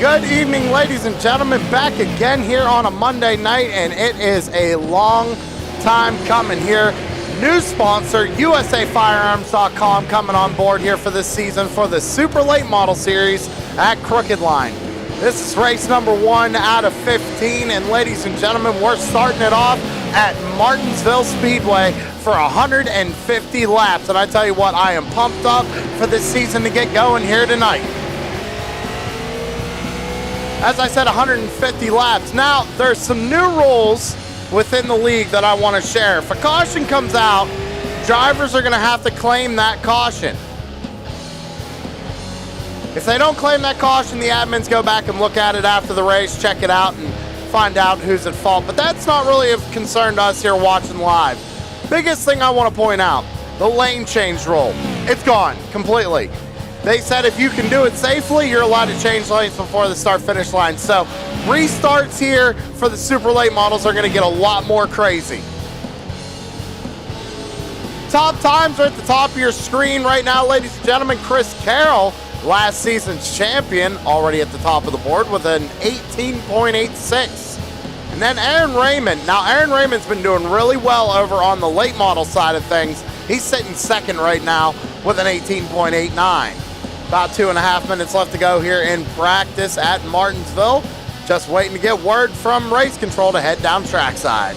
Good evening, ladies and gentlemen. Back again here on a Monday night, and it is a long time coming here. New sponsor, USAFirearms.com, coming on board here for this season for the Super Late Model Series at Crooked Line. This is race number 1 out of 15, and ladies and gentlemen, we're starting it off at Martinsville Speedway for 150 laps. And I tell you what, I am pumped up for this season to get going here tonight. As I said, 150 laps. Now, there's some new rules within the league that I want to share. If a caution comes out, drivers are going to have to claim that caution. If they don't claim that caution, the admins go back and look at it after the race, check it out, and find out who's at fault. But that's not really of concern to us here watching live. Biggest thing I want to point out, the lane change rule. It's gone completely. They said if you can do it safely, you're allowed to change lanes before the start-finish line. So restarts here for the super late models are going to get a lot more crazy. Top times are at the top of your screen right now, ladies and gentlemen. Chris Carroll, last season's champion, already at the top of the board with an 18.86. And then Aaron Raymond. Now, Aaron Raymond's been doing really well over on the late model side of things. He's sitting second right now with an 18.89. About 2.5 minutes left to go here in practice at Martinsville. Just waiting to get word from race control to head down trackside.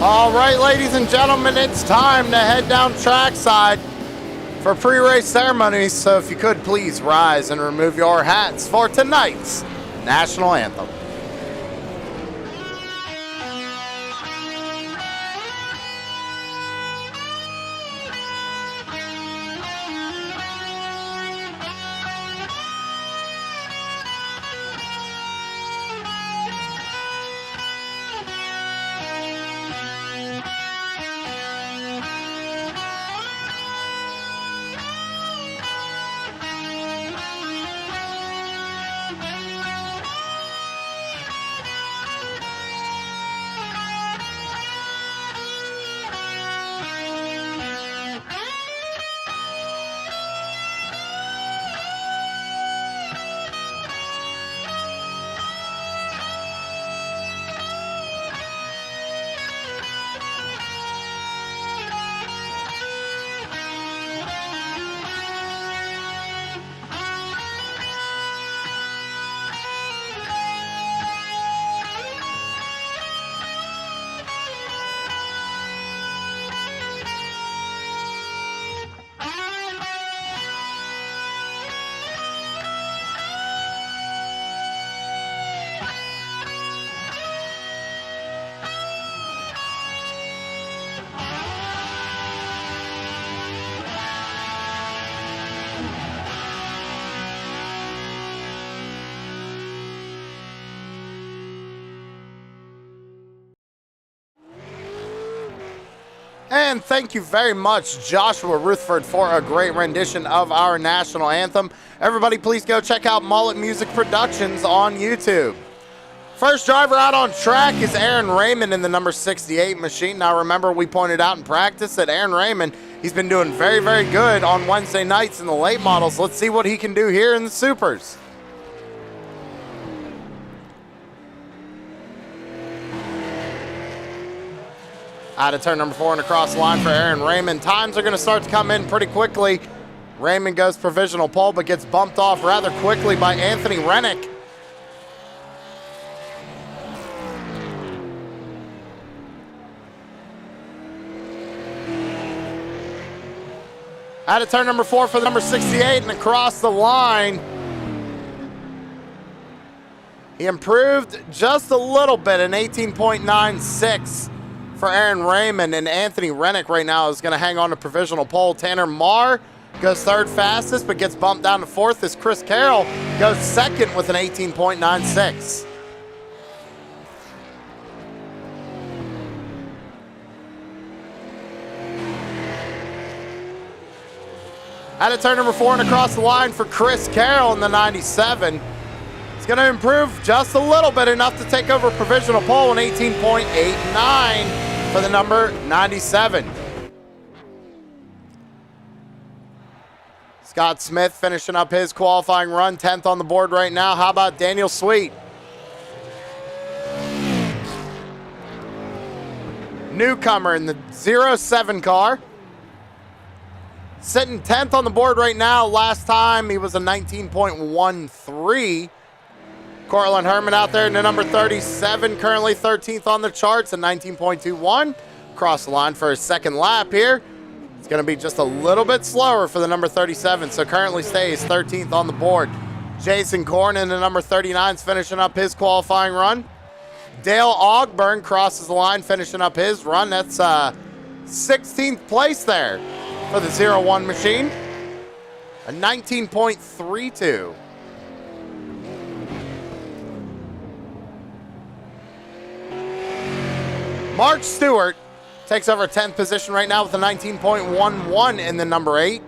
All right, ladies and gentlemen, it's time to head down trackside for pre-race ceremonies. So if you could, please rise and remove your hats for tonight's National Anthem. And thank you very much, Joshua Rutherford, for a great rendition of our national anthem. Everybody, please go check out Mullet Music Productions on YouTube. First driver out on track is Aaron Raymond in the number 68 machine. Now remember, we pointed out in practice that Aaron Raymond, he's been doing very, very good on Wednesday nights in the late models. Let's see what he can do here in the supers. Out of turn number 4 and across the line for Aaron Raymond. Times are going to start to come in pretty quickly. Raymond goes provisional pole, but gets bumped off rather quickly by Anthony Rennick. Out of turn number 4 for the number 68 and across the line. He improved just a little bit, an 18.96 for Aaron Raymond, and Anthony Rennick right now is going to hang on to provisional pole. Tanner Marr goes third fastest, but gets bumped down to fourth as Chris Carroll goes second with an 18.96. Out of turn number 4 and across the line for Chris Carroll in the 97. It's going to improve just a little bit, enough to take over provisional pole, an 18.89 for the number 97. Scott Smith finishing up his qualifying run, 10th on the board right now. How about Daniel Sweet? Newcomer in the 07 car. Sitting 10th on the board right now. Last time he was a 19.13. Cortland Herman out there in the number 37, currently 13th on the charts, a 19.21. Across the line for his second lap here. It's going to be just a little bit slower for the number 37, so currently stays 13th on the board. Jason Korn in the number 39 is finishing up his qualifying run. Dale Ogburn crosses the line, finishing up his run. That's 16th place there for the 01 machine, a 19.32. Mark Stewart takes over 10th position right now with a 19.11 in the number 8.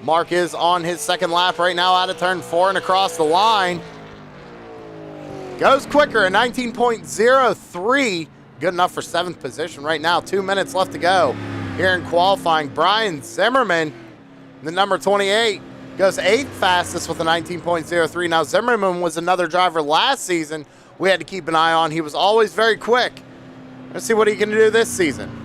Mark is on his second lap right now out of turn 4 and across the line. Goes quicker, a 19.03. Good enough for 7th position right now. 2 minutes left to go here in qualifying. Brian Zimmerman, the number 28, goes 8th fastest with a 19.03. Now Zimmerman was another driver last season we had to keep an eye on. He was always very quick. Let's see what he can do this season.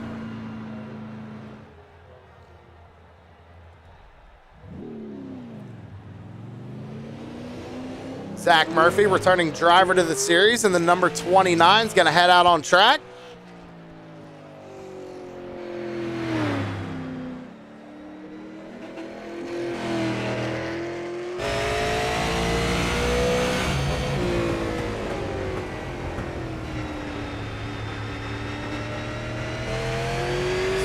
Zach Murphy, returning driver to the series, and the number 29 is going to head out on track.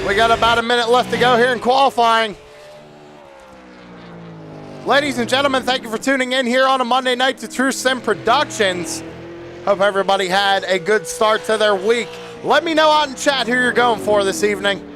We got about a minute left to go here in qualifying. Ladies and gentlemen, thank you for tuning in here on a Monday night to True Sim Productions. Hope everybody had a good start to their week. Let me know out in chat who you're going for this evening.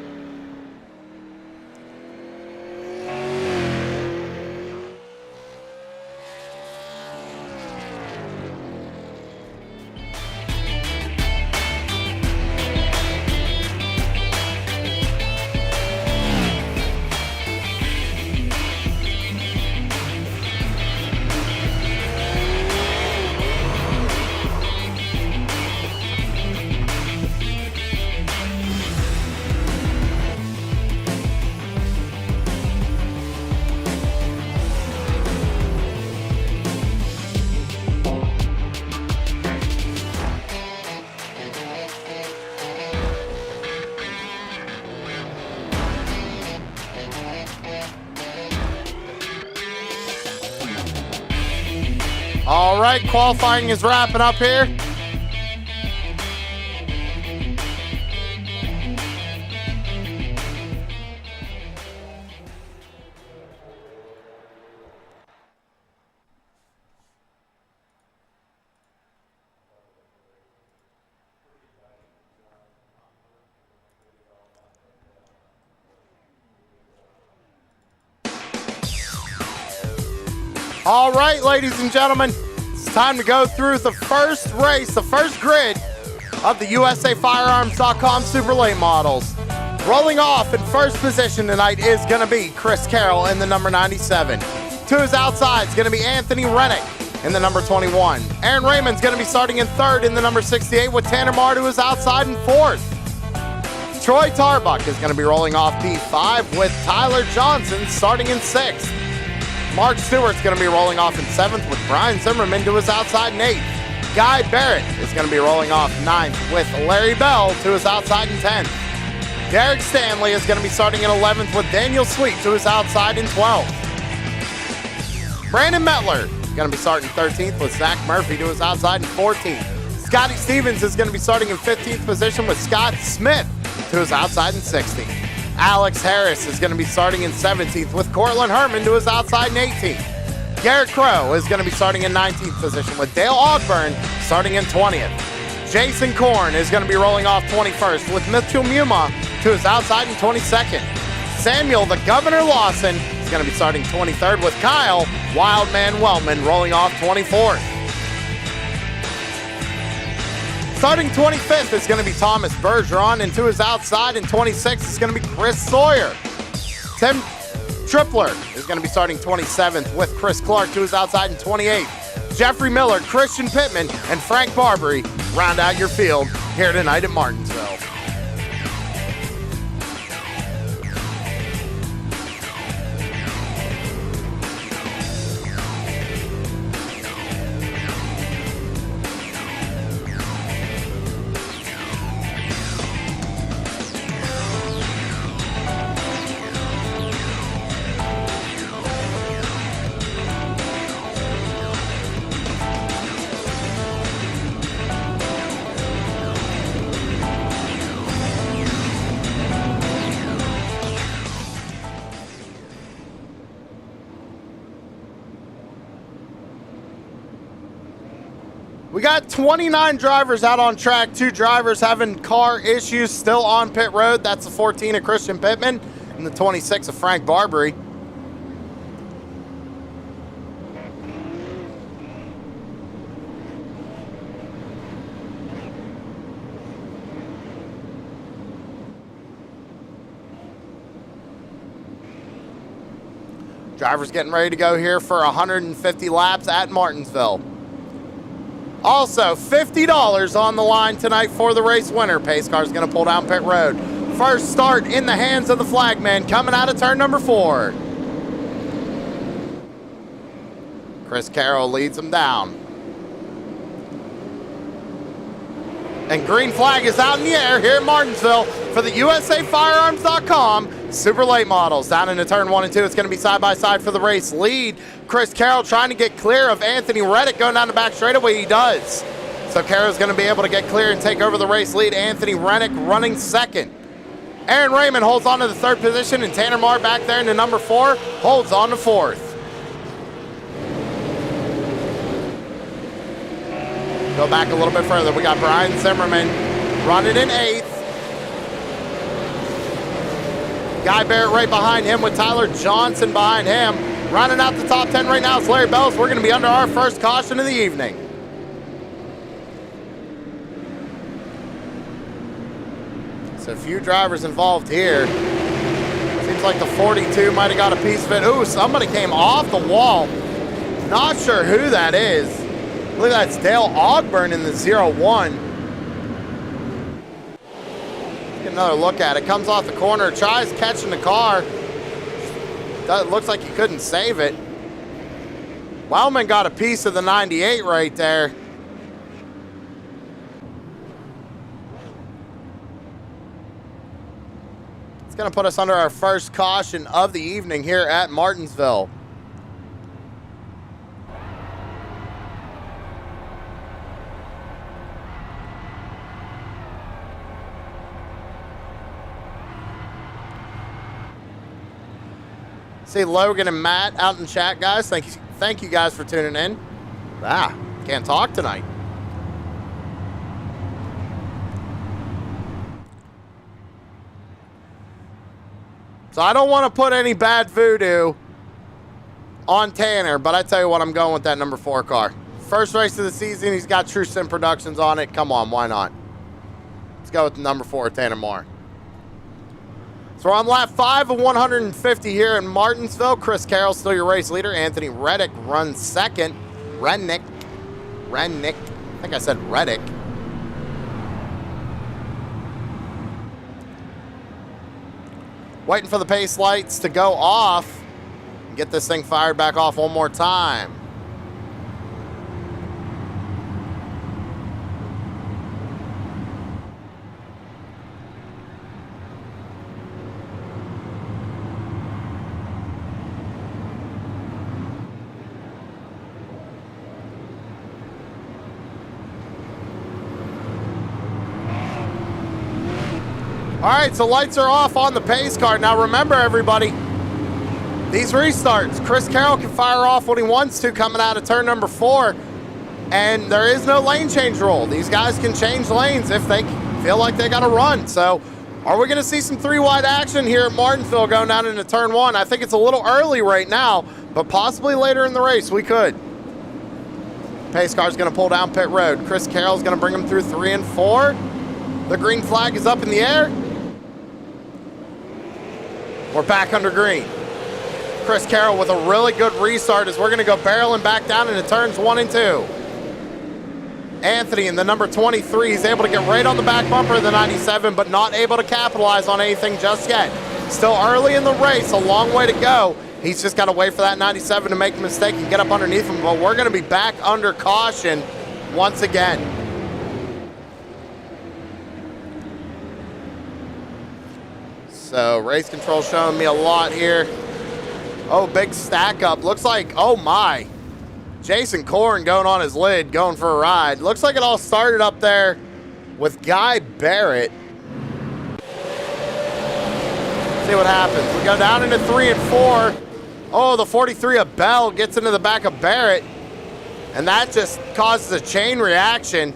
All right, qualifying is wrapping up here. All right, ladies and gentlemen, it's time to go through the first race, the first grid of the USAFirearms.com Super Late Models. Rolling off in first position tonight is going to be Chris Carroll in the number 97. To his outside is going to be Anthony Rennick. in the number 21. Aaron Raymond's going to be starting in third in the number 68 with Tanner Martin, who is outside in fourth. Troy Tarbuck is going to be rolling off P5 with Tyler Johnson starting in sixth. Mark Stewart's going to be rolling off in seventh with Brian Zimmerman, who is outside in eighth. Guy Barrett is going to be rolling off ninth with Larry Bell, who is outside in 10th. Derek Stanley is going to be starting in 11th with Daniel Sweet, who is outside in 12th. Brandon Mettler is going to be starting 13th with Zach Murphy, who is outside in 14th. Scotty Stevens is going to be starting in 15th position with Scott Smith, who is outside in 16th. Alex Harris is going to be starting in 17th with Cortland Herman, who is outside in 18th. Garrett Crow is going to be starting in 19th position with Dale Ogburn starting in 20th. Jason Korn is going to be rolling off 21st with Mitchell Muma, who is outside in 22nd. Samuel the Governor Lawson is going to be starting 23rd with Kyle Wildman Wellman rolling off 24th. Starting 25th is going to be Thomas Bergeron, and to his outside in 26th is going to be Chris Sawyer. Tim Tripler is going to be starting 27th with Chris Clark, to his outside in 28th. Jeffrey Miller, Christian Pittman, and Frank Barbary round out your field here tonight at Martinsville. We got 29 drivers out on track, 2 drivers having car issues still on pit road. That's the 14 of Christian Pittman and the 26 of Frank Barbary. Drivers getting ready to go here for 150 laps at Martinsville. Also, $50 on the line tonight for the race winner. Pace car is going to pull down pit road. First start in the hands of the flagman coming out of turn number 4. Chris Carroll leads him down. And green flag is out in the air here at Martinsville for the USAFirearms.com Super Late Models. Down into turn 1 and 2, it's going to be side by side for the race lead. Chris Carroll trying to get clear of Anthony Reddick going down the back straightaway. He does. So Carroll's going to be able to get clear and take over the race lead. Anthony Reddick running second. Aaron Raymond holds on to the third position, and Tanner Marr back there in the number 4 holds on to fourth. Go back a little bit further. We got Brian Zimmerman running in 8th. Guy Barrett right behind him with Tyler Johnson behind him. Rounding out the top 10 right now is Larry Bells. We're going to be under our first caution of the evening. So a few drivers involved here. Seems like the 42 might have got a piece of it. Ooh, somebody came off the wall. Not sure who that is. I believe that's Dale Ogburn in the 01. Get another look at it. Comes off the corner, tries catching the car. Looks like he couldn't save it. Wellman got a piece of the 98 right there. It's going to put us under our first caution of the evening here at Martinsville. See Logan and Matt out in chat, guys. Thank you guys for tuning in. Can't talk tonight. So I don't want to put any bad voodoo on Tanner, but I tell you what, I'm going with that number 4 car. First race of the season, he's got True Sim Productions on it. Come on, why not? Let's go with the number 4, Tanner Marr. So we're on lap 5 of 150 here in Martinsville. Chris Carroll still your race leader. Anthony Reddick runs second. Rennick. I think I said Reddick. Waiting for the pace lights to go off. Get this thing fired back off one more time. All right, so lights are off on the pace car. Now remember, everybody, these restarts, Chris Carroll can fire off when he wants to coming out of turn number 4, and there is no lane change rule. These guys can change lanes if they feel like they got to run. So are we going to see some 3-wide action here at Martinsville going down into turn 1? I think it's a little early right now, but possibly later in the race we could. Pace car's going to pull down pit road. Chris Carroll's going to bring him through 3 and 4. The green flag is up in the air. We're back under green. Chris Carroll with a really good restart as we're going to go barreling back down into turns 1 and 2. Anthony in the number 23 is able to get right on the back bumper of the 97, but not able to capitalize on anything just yet. Still early in the race, a long way to go. He's just got to wait for that 97 to make a mistake and get up underneath him, but we're going to be back under caution once again. So race control showing me a lot here. Oh, big stack up. Looks like, oh my, Jason Corn going on his lid, going for a ride. Looks like it all started up there with Guy Barrett. See what happens. We go down into 3 and 4. Oh, the 43 of Bell gets into the back of Barrett, and that just causes a chain reaction.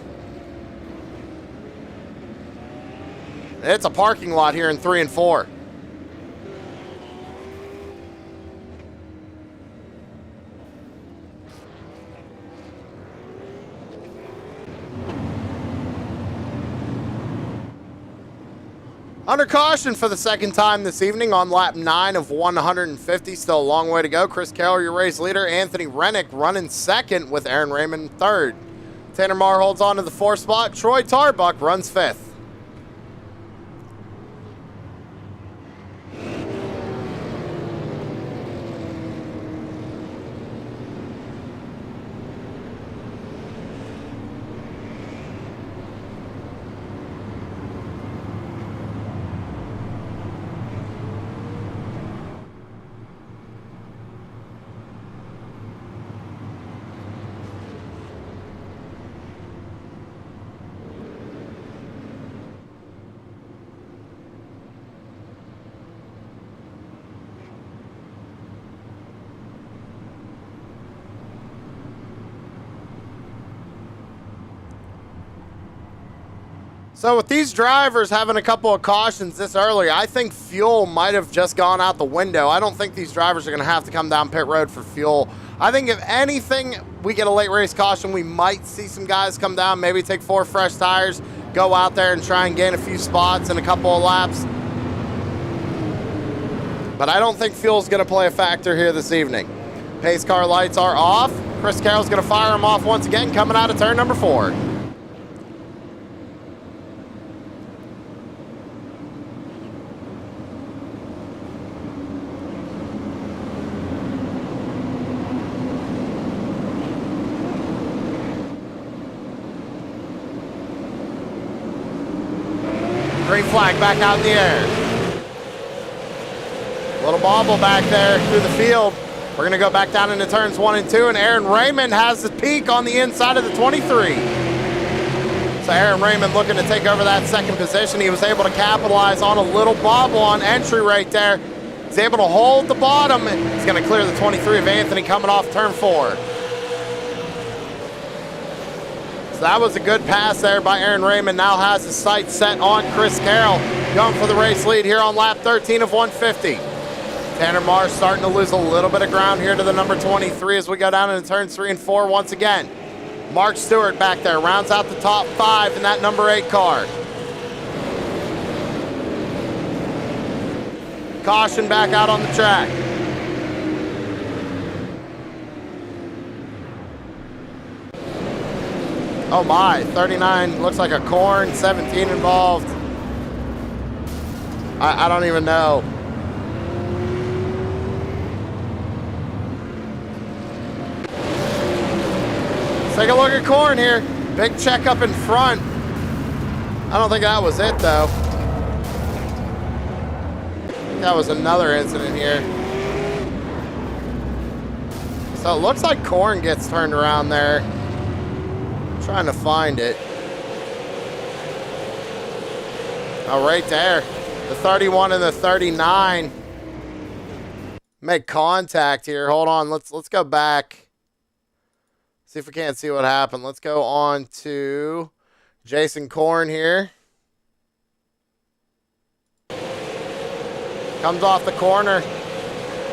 It's a parking lot here in 3 and 4. Under caution for the second time this evening on lap 9 of 150. Still a long way to go. Chris Carroll, your race leader. Anthony Rennick running second with Aaron Raymond third. Tanner Marr holds on to the 4th spot. Troy Tarbuck runs 5th. So with these drivers having a couple of cautions this early, I think fuel might have just gone out the window. I don't think these drivers are going to have to come down pit road for fuel. I think if anything, we get a late race caution, we might see some guys come down, maybe take 4 fresh tires, go out there and try and gain a few spots in a couple of laps. But I don't think fuel's going to play a factor here this evening. Pace car lights are off. Chris Carroll's going to fire them off once again, coming out of turn number 4. Green flag back out in the air. Little bobble back there through the field. We're going to go back down into turns 1 and 2, and Aaron Raymond has the peak on the inside of the 23. So Aaron Raymond looking to take over that second position. He was able to capitalize on a little bobble on entry right there. He's able to hold the bottom, and he's going to clear the 23 of Anthony coming off turn 4. That was a good pass there by Aaron Raymond. Now has his sights set on Chris Carroll, going for the race lead here on lap 13 of 150. Tanner Marr starting to lose a little bit of ground here to the number 23 as we go down into turns 3 and 4 once again. Mark Stewart back there rounds out the top 5 in that number 8 car. Caution back out on the track. Oh my, 39 looks like a corn, 17 involved. I don't even know. Let's take a look at corn here. Big check up in front. I don't think that was it though. That was another incident here. So it looks like corn gets turned around there. I'm trying to find it. Oh, right there. The 31 and the 39 make contact here. Hold on. Let's go back. See if we can't see what happened. Let's go on to Jason Korn here. Comes off the corner.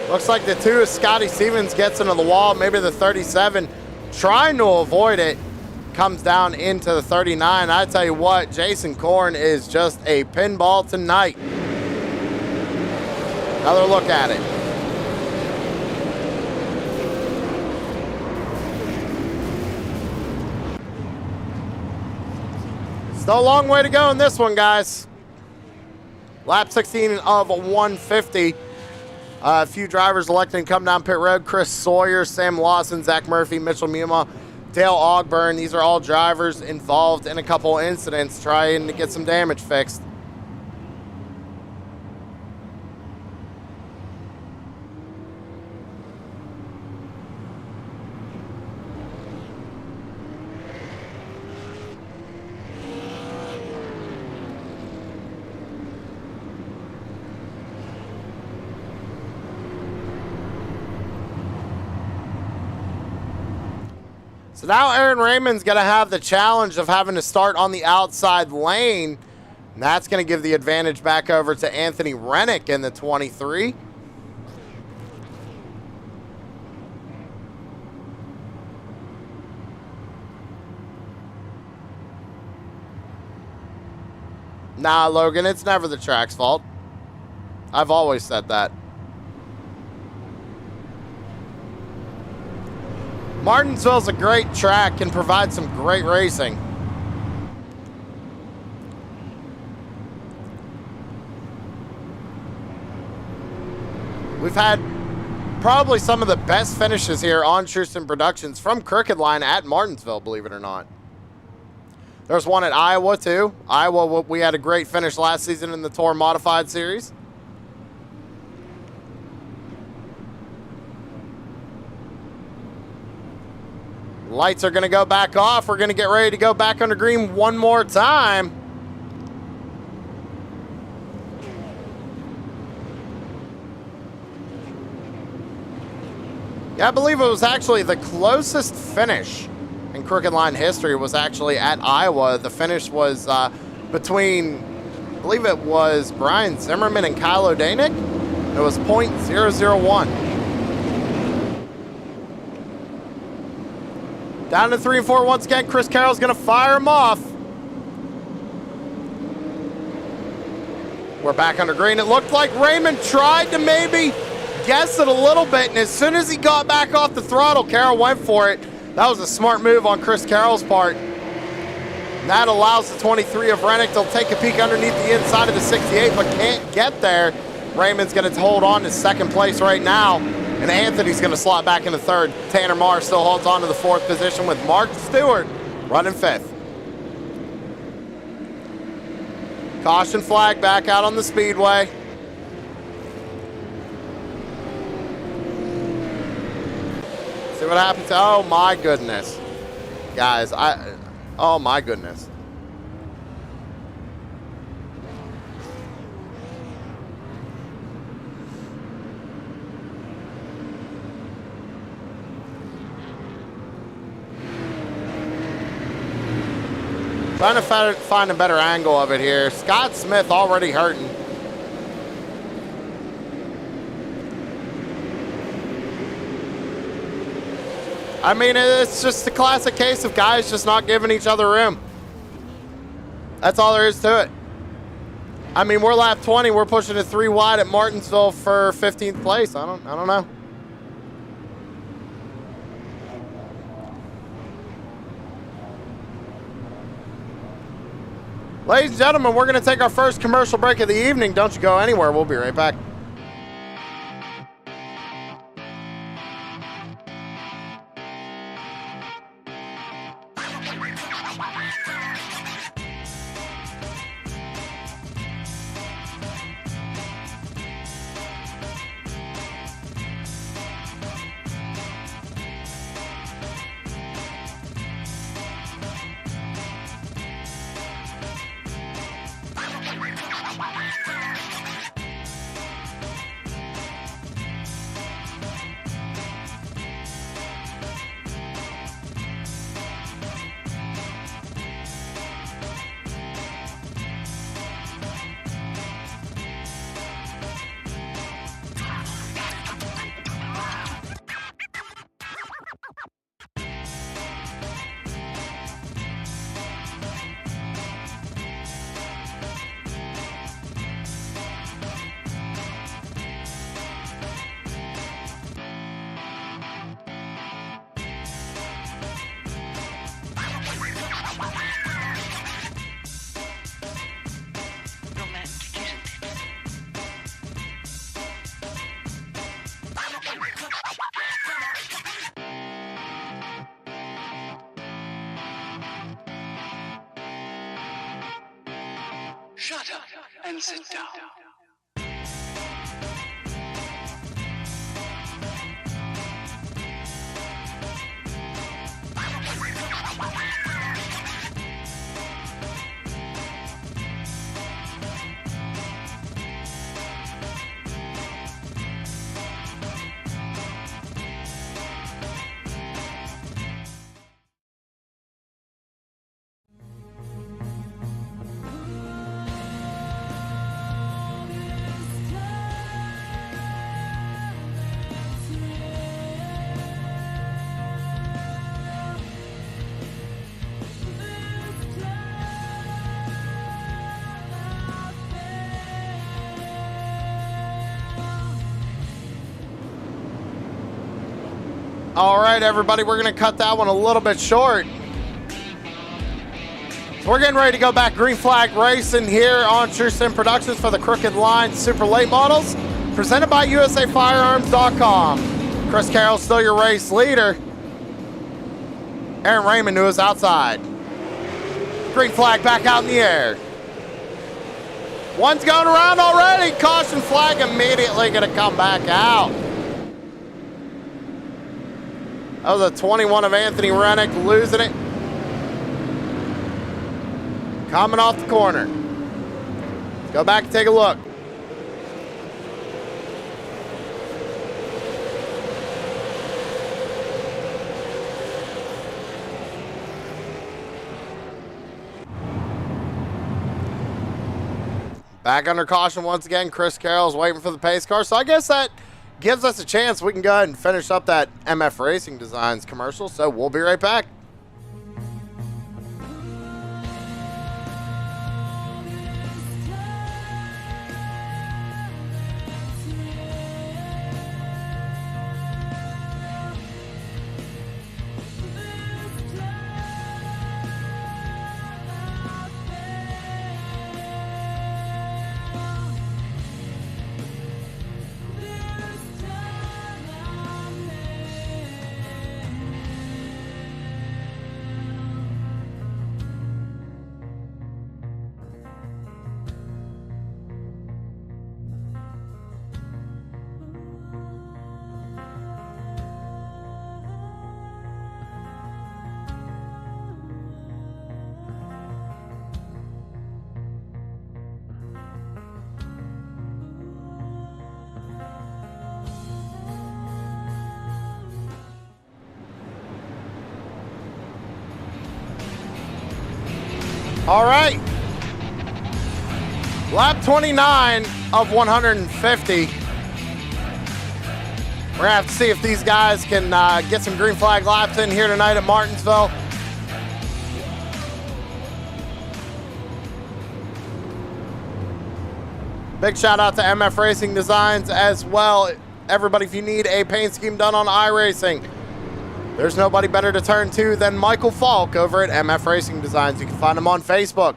Looks like the 2 of Scotty Stevens gets into the wall. Maybe the 37 trying to avoid it. Comes down into the 39. I tell you what, Jason Korn is just a pinball tonight. Another look at it. Still a long way to go in this one, guys. Lap 16 of 150. A few drivers electing to come down pit road. Chris Sawyer, Sam Lawson, Zach Murphy, Mitchell Muma, Dale Ogburn. These are all drivers involved in a couple incidents trying to get some damage fixed. So now Aaron Raymond's going to have the challenge of having to start on the outside lane. And that's going to give the advantage back over to Anthony Rennick in the 23. Nah, Logan, it's never the track's fault. I've always said that. Martinsville's a great track and provides some great racing. We've had probably some of the best finishes here on Schusten Productions from Crooked Line at Martinsville, believe it or not. There's one at Iowa, too. Iowa, we had a great finish last season in the Tour Modified Series. Lights are going to go back off. We're going to get ready to go back under green one more time. Yeah, I believe it was actually the closest finish in Crooked Line history was actually at Iowa. The finish was between, I believe it was Brian Zimmerman and Kyle O'Danick. It was .001. Down to 3 and 4 once again. Chris Carroll's going to fire him off. We're back under green. It looked like Raymond tried to maybe guess it a little bit, and as soon as he got back off the throttle, Carroll went for it. That was a smart move on Chris Carroll's part. And that allows the 23 of Rennick to take a peek underneath the inside of the 68, but can't get there. Raymond's going to hold on to second place right now. And Anthony's going to slot back into third. Tanner Marr still holds on to the fourth position with Mark Stewart running fifth. Caution flag back out on the speedway. See what happens. Oh my goodness. Guys, oh my goodness. Trying to find a better angle of it here. Scott Smith already hurting. I mean, it's just a classic case of guys just not giving each other room. That's all there is to it. I mean, we're lap 20. We're pushing it 3 wide at Martinsville for 15th place. I don't know. Ladies and gentlemen, we're going to take our first commercial break of the evening. Don't you go anywhere. We'll be right back. Shut up and sit down. All right, everybody, we're going to cut that one a little bit short. We're getting ready to go back green flag racing here on True Sim Productions for the Crooked Line Super Late Models, presented by USAFirearms.com. Chris Carroll's still your race leader. Aaron Raymond, who is outside. Green flag back out in the air. One's going around already. Caution flag immediately going to come back out. That was a 21 of Anthony Rennick losing it. Coming off the corner. Let's go back and take a look. Back under caution once again. Chris Carroll's waiting for the pace car. So I guess that gives us a chance. We can go ahead and finish up that MF Racing Designs commercial. So we'll be right back. All right. Lap 29 of 150. We're going to have to see if these guys can get some green flag laps in here tonight at Martinsville. Big shout out to MF Racing Designs as well. Everybody, if you need a paint scheme done on iRacing, there's nobody better to turn to than Michael Falk over at MF Racing Designs. You can find him on Facebook.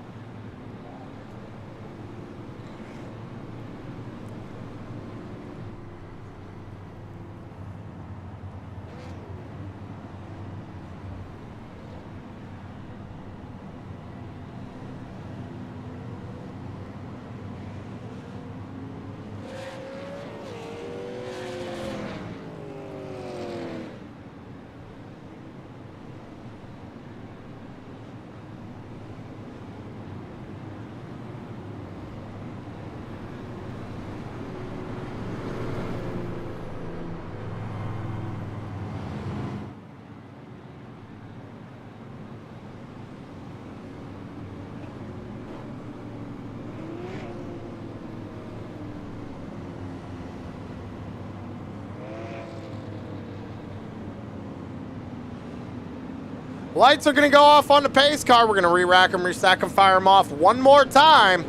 Lights are going to go off on the pace car. We're going to re-rack them, restack them, fire them off one more time.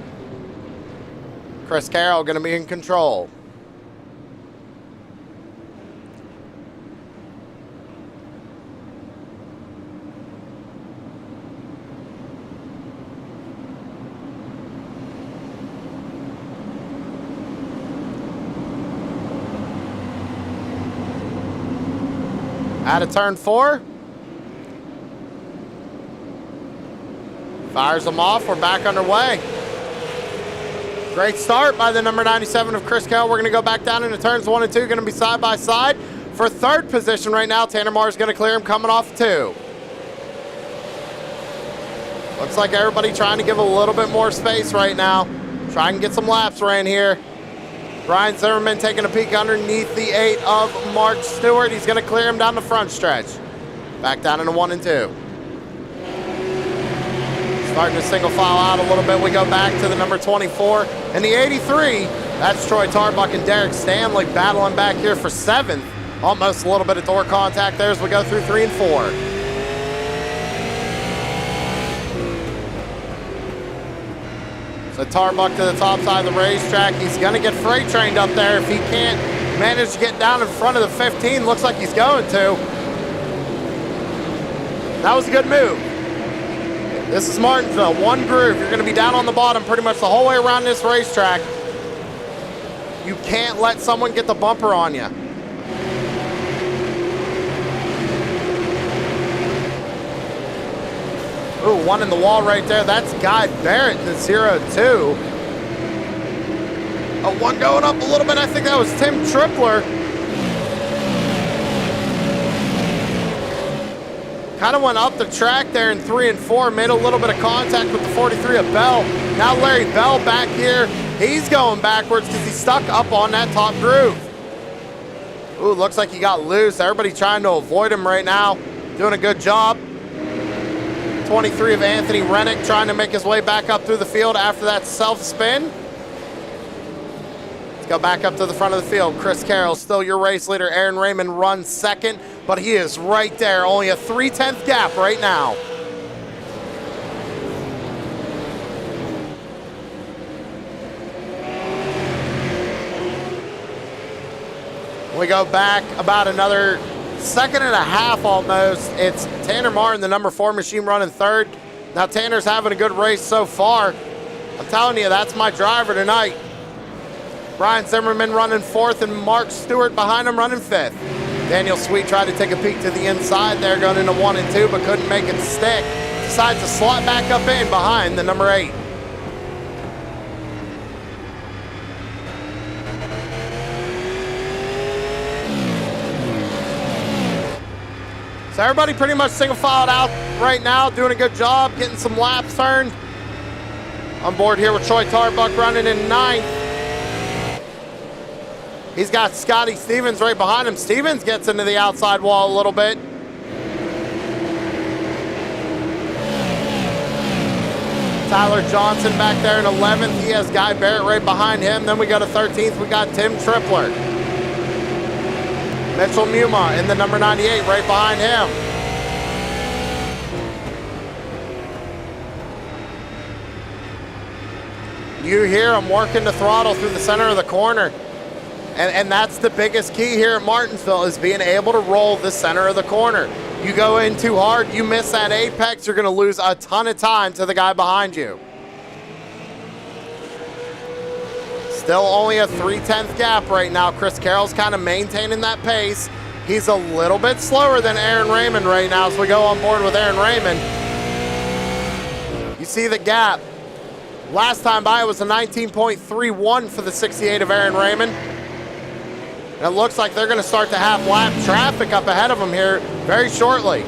Chris Carroll going to be in control. Out of turn 4. Fires them off. We're back underway. Great start by the number 97 of Chris Carroll. We're going to go back down into turns 1 and 2. Going to be side by side. For third position right now, Tanner Marr is going to clear him coming off 2. Looks like everybody trying to give a little bit more space right now. Try and get some laps ran here. Brian Zimmerman taking a peek underneath the 8 of Mark Stewart. He's going to clear him down the front stretch. Back down into 1 and 2. Starting to single file out a little bit. We go back to the number 24 and the 83. That's Troy Tarbuck and Derek Stanley battling back here for 7th. Almost a little bit of door contact there as we go through 3 and 4. So Tarbuck to the top side of the racetrack. He's going to get freight trained up there if he can't manage to get down in front of the 15. Looks like he's going to. That was a good move. This is Martinsville, one groove. You're going to be down on the bottom pretty much the whole way around this racetrack. You can't let someone get the bumper on you. Ooh, one in the wall right there. That's Guy Barrett, the 0-2. One going up a little bit. I think that was Tim Tripler. Kind of went up the track there in 3 and 4. Made a little bit of contact with the 43 of Bell. Now Larry Bell back here. He's going backwards because he's stuck up on that top groove. Ooh, looks like he got loose. Everybody trying to avoid him right now. Doing a good job. 23 of Anthony Rennick trying to make his way back up through the field after that self-spin. Let's go back up to the front of the field. Chris Carroll, still your race leader. Aaron Raymond runs second, but he is right there. Only a 3/10 gap right now. We go back about another 2.5 seconds almost. It's Tanner Martin, the number 4 machine, running third. Now Tanner's having a good race so far. I'm telling you, that's my driver tonight. Brian Zimmerman running 4th and Mark Stewart behind him running 5th. Daniel Sweet tried to take a peek to the inside there going into 1 and 2, but couldn't make it stick. Decides to slot back up in behind the number 8. So everybody pretty much single filed out right now, doing a good job, getting some laps turned. On board here with Troy Tarbuck running in 9th. He's got Scotty Stevens right behind him. Stevens gets into the outside wall a little bit. Tyler Johnson back there in 11th. He has Guy Barrett right behind him. Then we go to 13th. We got Tim Tripler. Mitchell Muma in the number 98 right behind him. You hear him working the throttle through the center of the corner. And that's the biggest key here at Martinsville, is being able to roll the center of the corner. You go in too hard, you miss that apex, you're going to lose a ton of time to the guy behind you. Still only a 3/10 gap right now. Chris Carroll's kind of maintaining that pace. He's a little bit slower than Aaron Raymond right now, so we go on board with Aaron Raymond. You see the gap. Last time by it was a 19.31 for the 68 of Aaron Raymond. And it looks like they're going to start to have lap traffic up ahead of them here very shortly.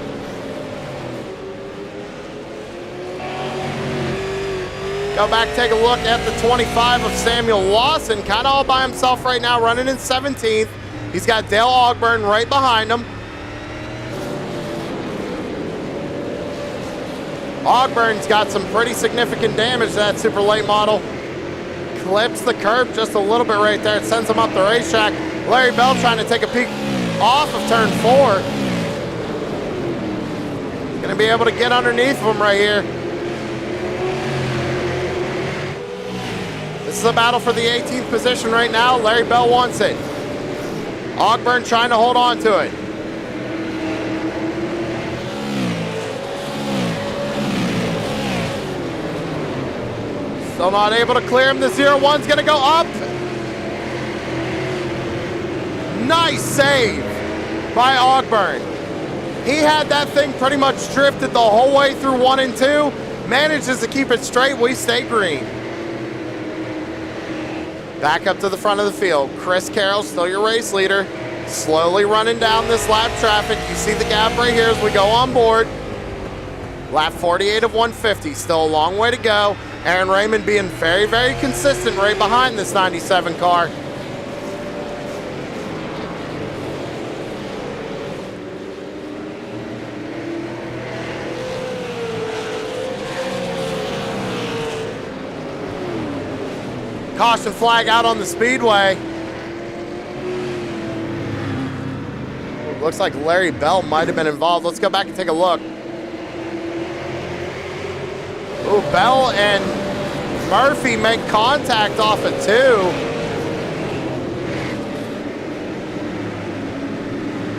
Go back, take a look at the 25 of Samuel Lawson, kind of all by himself right now, running in 17th. He's got Dale Ogburn right behind him. Ogburn's got some pretty significant damage to that super late model. Clips the curb just a little bit right there. It sends him up the racetrack. Larry Bell trying to take a peek off of turn 4. Gonna be able to get underneath them right here. This is a battle for the 18th position right now. Larry Bell wants it. Ogburn trying to hold on to it. Still not able to clear him. The 0-1's gonna go up. Nice save by Ogburn. He had that thing pretty much drifted the whole way through 1 and 2. Manages to keep it straight. We stay green. Back up to the front of the field. Chris Carroll, still your race leader. Slowly running down this lap traffic. You see the gap right here as we go on board. Lap 48 of 150. Still a long way to go. Aaron Raymond being very, very consistent right behind this 97 car. Caution flag out on the speedway. Looks like Larry Bell might have been involved. Let's go back and take a look. Ooh, Bell and Murphy make contact off of 2.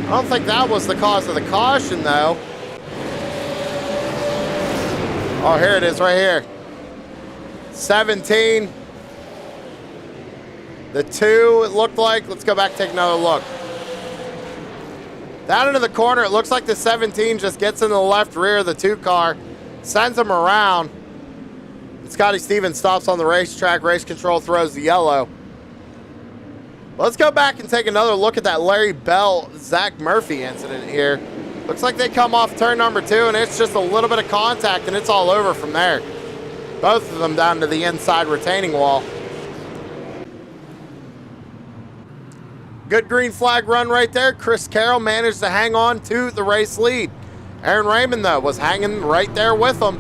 I don't think that was the cause of the caution, though. Oh, here it is right here. 17. The 2, it looked like. Let's go back and take another look. Down into the corner, it looks like the 17 just gets in the left rear of the 2 car, sends him around. And Scotty Stevens stops on the racetrack. Race control throws the yellow. Let's go back and take another look at that Larry Bell, Zach Murphy incident here. Looks like they come off turn number 2, and it's just a little bit of contact, and it's all over from there. Both of them down to the inside retaining wall. Good green flag run right there. Chris Carroll managed to hang on to the race lead. Aaron Raymond, though, was hanging right there with him.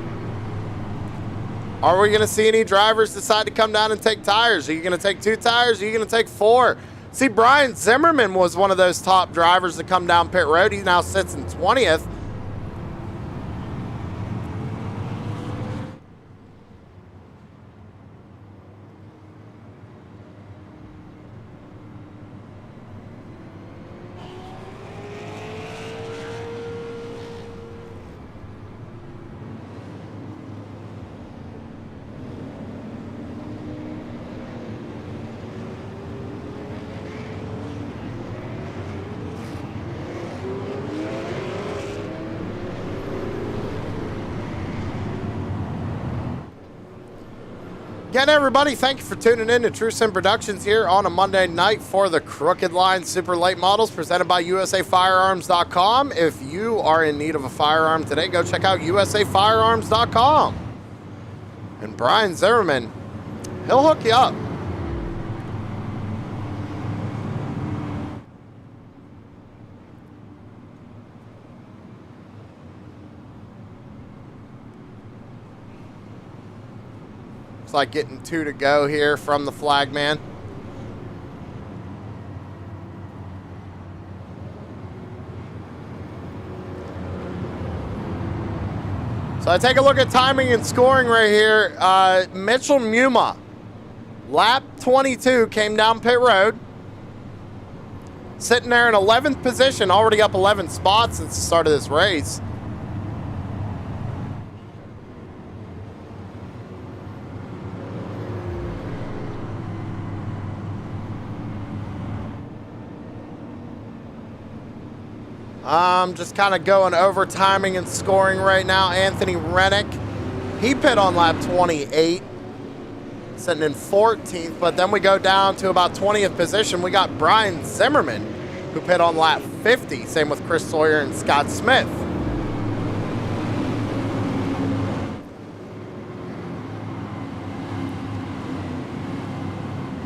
Are we going to see any drivers decide to come down and take tires? Are you going to take 2 tires? Are you going to take 4? See, Brian Zimmerman was one of those top drivers to come down pit road. He now sits in 20th. Again, everybody, thank you for tuning in to True Sim Productions here on a Monday night for the Crooked Line Super Late Models presented by USAFirearms.com. If you are in need of a firearm today, go check out USAFirearms.com. And Brian Zimmerman, he'll hook you up. It's like getting 2 to go here from the flagman. So I take a look at timing and scoring right here. Mitchell Muma, lap 22, came down pit road. Sitting there in 11th position, already up 11 spots since the start of this race. Just kind of going over timing and scoring right now. Anthony Rennick, he pit on lap 28, sitting in 14th, but then we go down to about 20th position. We got Brian Zimmerman, who pit on lap 50. Same with Chris Sawyer and Scott Smith.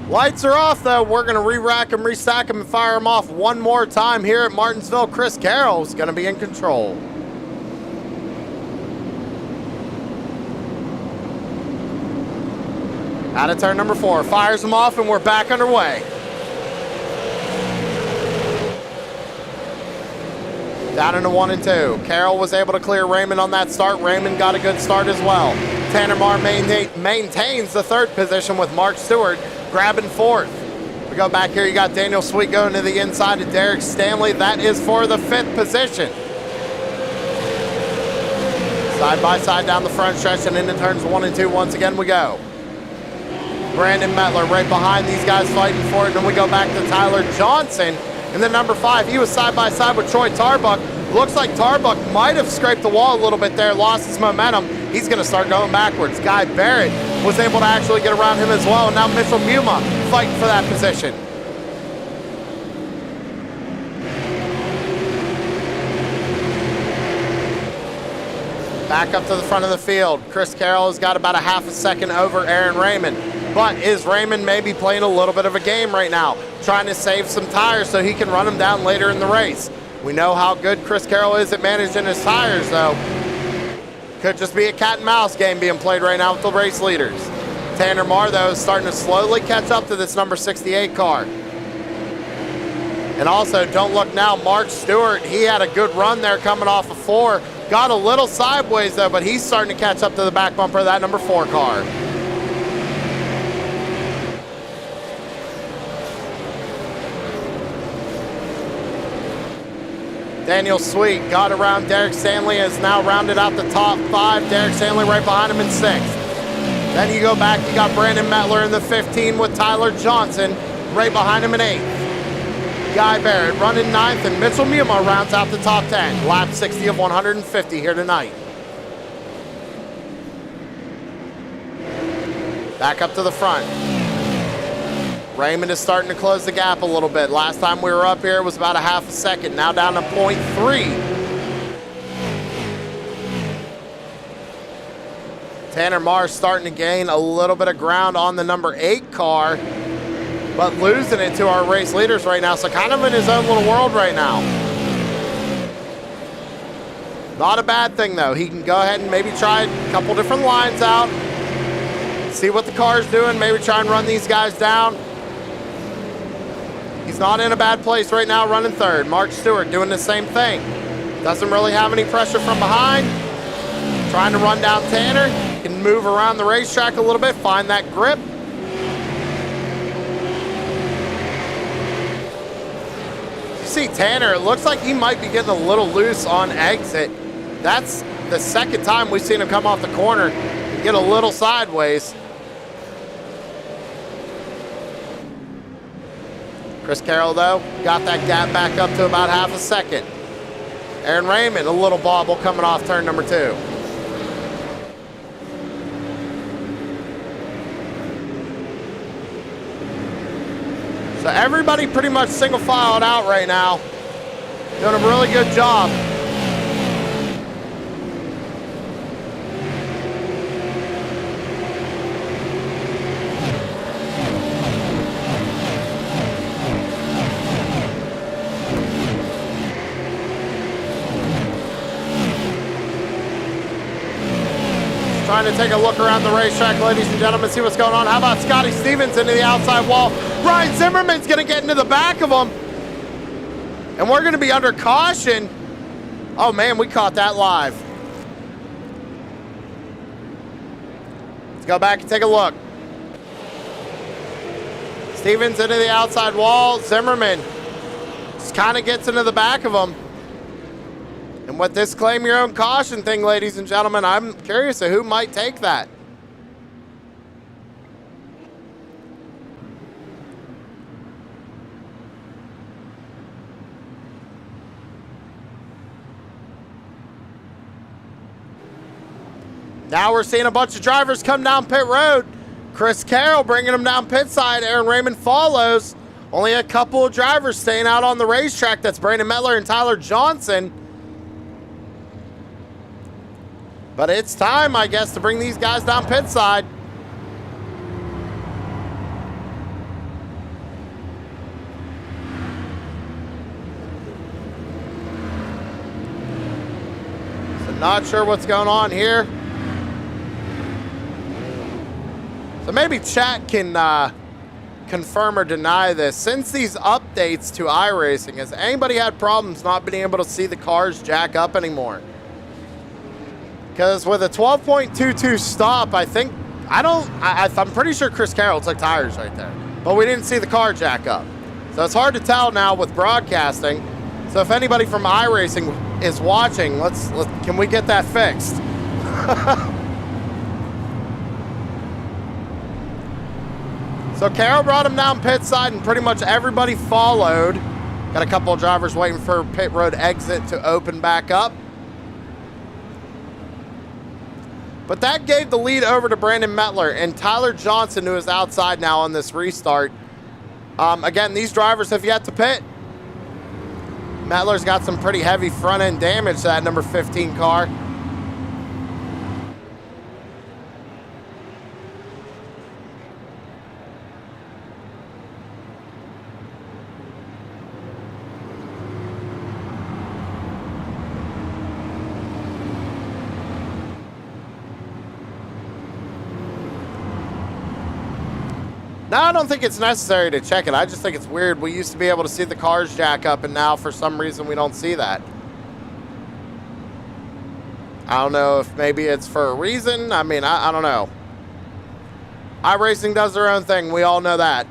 Lights are off, though. We're going to re-rack them, restack them, and fire them off one more time here at Martinsville. Chris Carroll is going to be in control. Out of turn number 4. Fires them off, and we're back underway. Down into 1 and 2. Carroll was able to clear Raymond on that start. Raymond got a good start as well. Tanner Marr maintains the 3rd position with Mark Stewart grabbing 4th. We go back here, you got Daniel Sweet going to the inside of Derek Stanley. That is for the 5th position. Side by side down the front stretch and into turns 1 and 2. Once again we go. Brandon Mettler right behind these guys fighting for it. Then we go back to Tyler Johnson. And then number 5, he was side by side with Troy Tarbuck. Looks like Tarbuck might have scraped the wall a little bit there, lost his momentum. He's gonna start going backwards. Guy Barrett was able to actually get around him as well. And now Mitchell Muma fighting for that position. Back up to the front of the field. Chris Carroll has got about a half a second over Aaron Raymond. But is Raymond maybe playing a little bit of a game right now, trying to save some tires so he can run them down later in the race? We know how good Chris Carroll is at managing his tires, though. Could just be a cat and mouse game being played right now with the race leaders. Tanner Marr, though, is starting to slowly catch up to this number 68 car. And also, don't look now, Mark Stewart, he had a good run there coming off of 4. Got a little sideways, though, but he's starting to catch up to the back bumper of that number 4 car. Daniel Sweet got around Derek Stanley, has now rounded out the top 5. Derek Stanley right behind him in 6th. Then you go back, you got Brandon Mettler in the 15 with Tyler Johnson right behind him in 8th. Guy Barrett running 9th, and Mitchell Muma rounds out the top 10. Lap 60 of 150 here tonight. Back up to the front. Raymond is starting to close the gap a little bit. Last time we were up here, it was about a half a second. Now down to 0.3. Tanner Marr starting to gain a little bit of ground on the number 8 car, but losing it to our race leaders right now. So kind of in his own little world right now. Not a bad thing, though. He can go ahead and maybe try a couple different lines out, see what the car's doing, maybe try and run these guys down. He's not in a bad place right now running 3rd. Mark Stewart doing the same thing. Doesn't really have any pressure from behind. Trying to run down Tanner. Can move around the racetrack a little bit, find that grip. You see Tanner, it looks like he might be getting a little loose on exit. That's the 2nd time we've seen him come off the corner and get a little sideways. Chris Carroll, though, got that gap back up to about half a second. Aaron Raymond, a little bobble coming off turn number 2. So everybody pretty much single filed out right now. Doing a really good job. Trying to take a look around the racetrack, ladies and gentlemen, see what's going on. How about Scotty Stevens into the outside wall? Ryan Zimmerman's going to get into the back of him. And we're going to be under caution. Oh, man, we caught that live. Let's go back and take a look. Stevens into the outside wall. Zimmerman just kind of gets into the back of him. And with this claim your own caution thing, ladies and gentlemen, I'm curious of who might take that. Now we're seeing a bunch of drivers come down pit road. Chris Carroll bringing them down pit side. Aaron Raymond follows. Only a couple of drivers staying out on the racetrack. That's Brandon Mettler and Tyler Johnson. But it's time, I guess, to bring these guys down pit side. So not sure what's going on here. So maybe chat can confirm or deny this. Since these updates to iRacing, has anybody had problems not being able to see the cars jack up anymore? Because with a 12.22 stop, I'm pretty sure Chris Carroll took tires right there, but we didn't see the car jack up. So it's hard to tell now with broadcasting. So if anybody from iRacing is watching, can we get that fixed? So Carroll brought him down pit side and pretty much everybody followed. Got a couple of drivers waiting for pit road exit to open back up. But that gave the lead over to Brandon Mettler and Tyler Johnson, who is outside now on this restart. Again, these drivers have yet to pit. Mettler's got some pretty heavy front end damage to that number 15 car. No, I don't think it's necessary to check it. I just think it's weird. We used to be able to see the cars jack up, and now for some reason we don't see that. I don't know if maybe it's for a reason. I mean, I don't know. iRacing does their own thing. We all know that.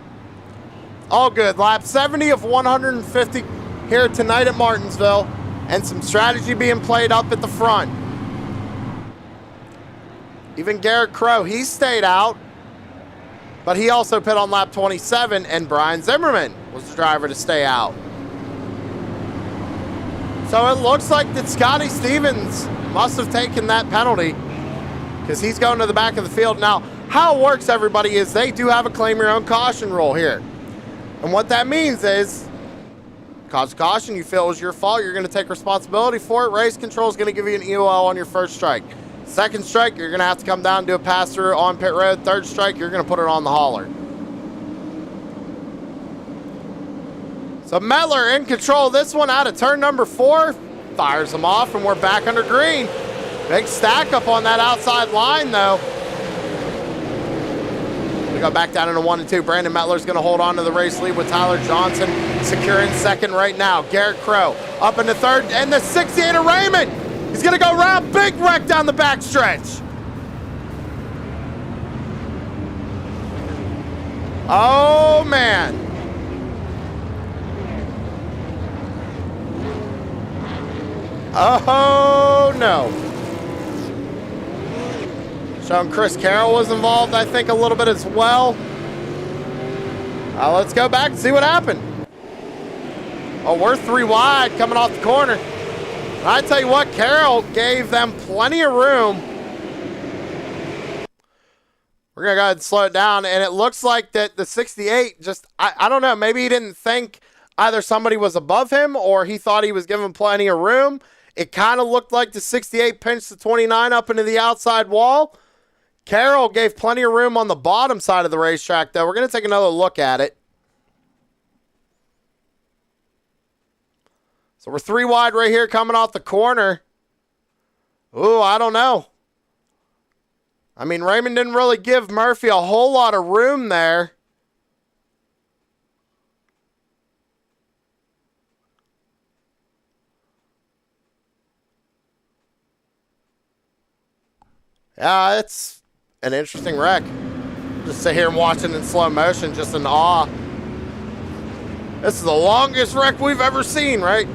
All good. Lap 70 of 150 here tonight at Martinsville, and some strategy being played up at the front. Even Garrett Crow, he stayed out. But he also pit on lap 27, and Brian Zimmerman was the driver to stay out. So it looks like that Scotty Stevens must have taken that penalty because he's going to the back of the field. Now, how it works, everybody, is they do have a claim your own caution rule here. And what that means is, cause caution, you feel it was your fault, you're going to take responsibility for it. Race control is going to give you an EOL on your first strike. Second strike, you're going to have to come down and do a pass-through on pit road. Third strike, you're going to put it on the hauler. So Mettler in control of this one out of turn number 4. Fires them off, and we're back under green. Big stack up on that outside line, though. We go back down into 1 and 2. Brandon Mettler's going to hold on to the race lead with Tyler Johnson securing second right now. Garrett Crow up into third, and the 68 of Raymond. He's going to go around, big wreck down the back stretch. Oh, man. Oh, no. Showing Chris Carroll was involved, I think, a little bit as well. Let's go back and see what happened. Oh, we're 3 wide coming off the corner. I tell you what, Carroll gave them plenty of room. We're going to go ahead and slow it down, and it looks like that the 68 just, I don't know, maybe he didn't think either somebody was above him or he thought he was given plenty of room. It kind of looked like the 68 pinched the 29 up into the outside wall. Carroll gave plenty of room on the bottom side of the racetrack, though. We're going to take another look at it. So we're 3 wide right here coming off the corner. Ooh, I don't know. I mean, Raymond didn't really give Murphy a whole lot of room there. Yeah, it's an interesting wreck. Just sit here and watch it in slow motion, just in awe. This is the longest wreck we've ever seen, right?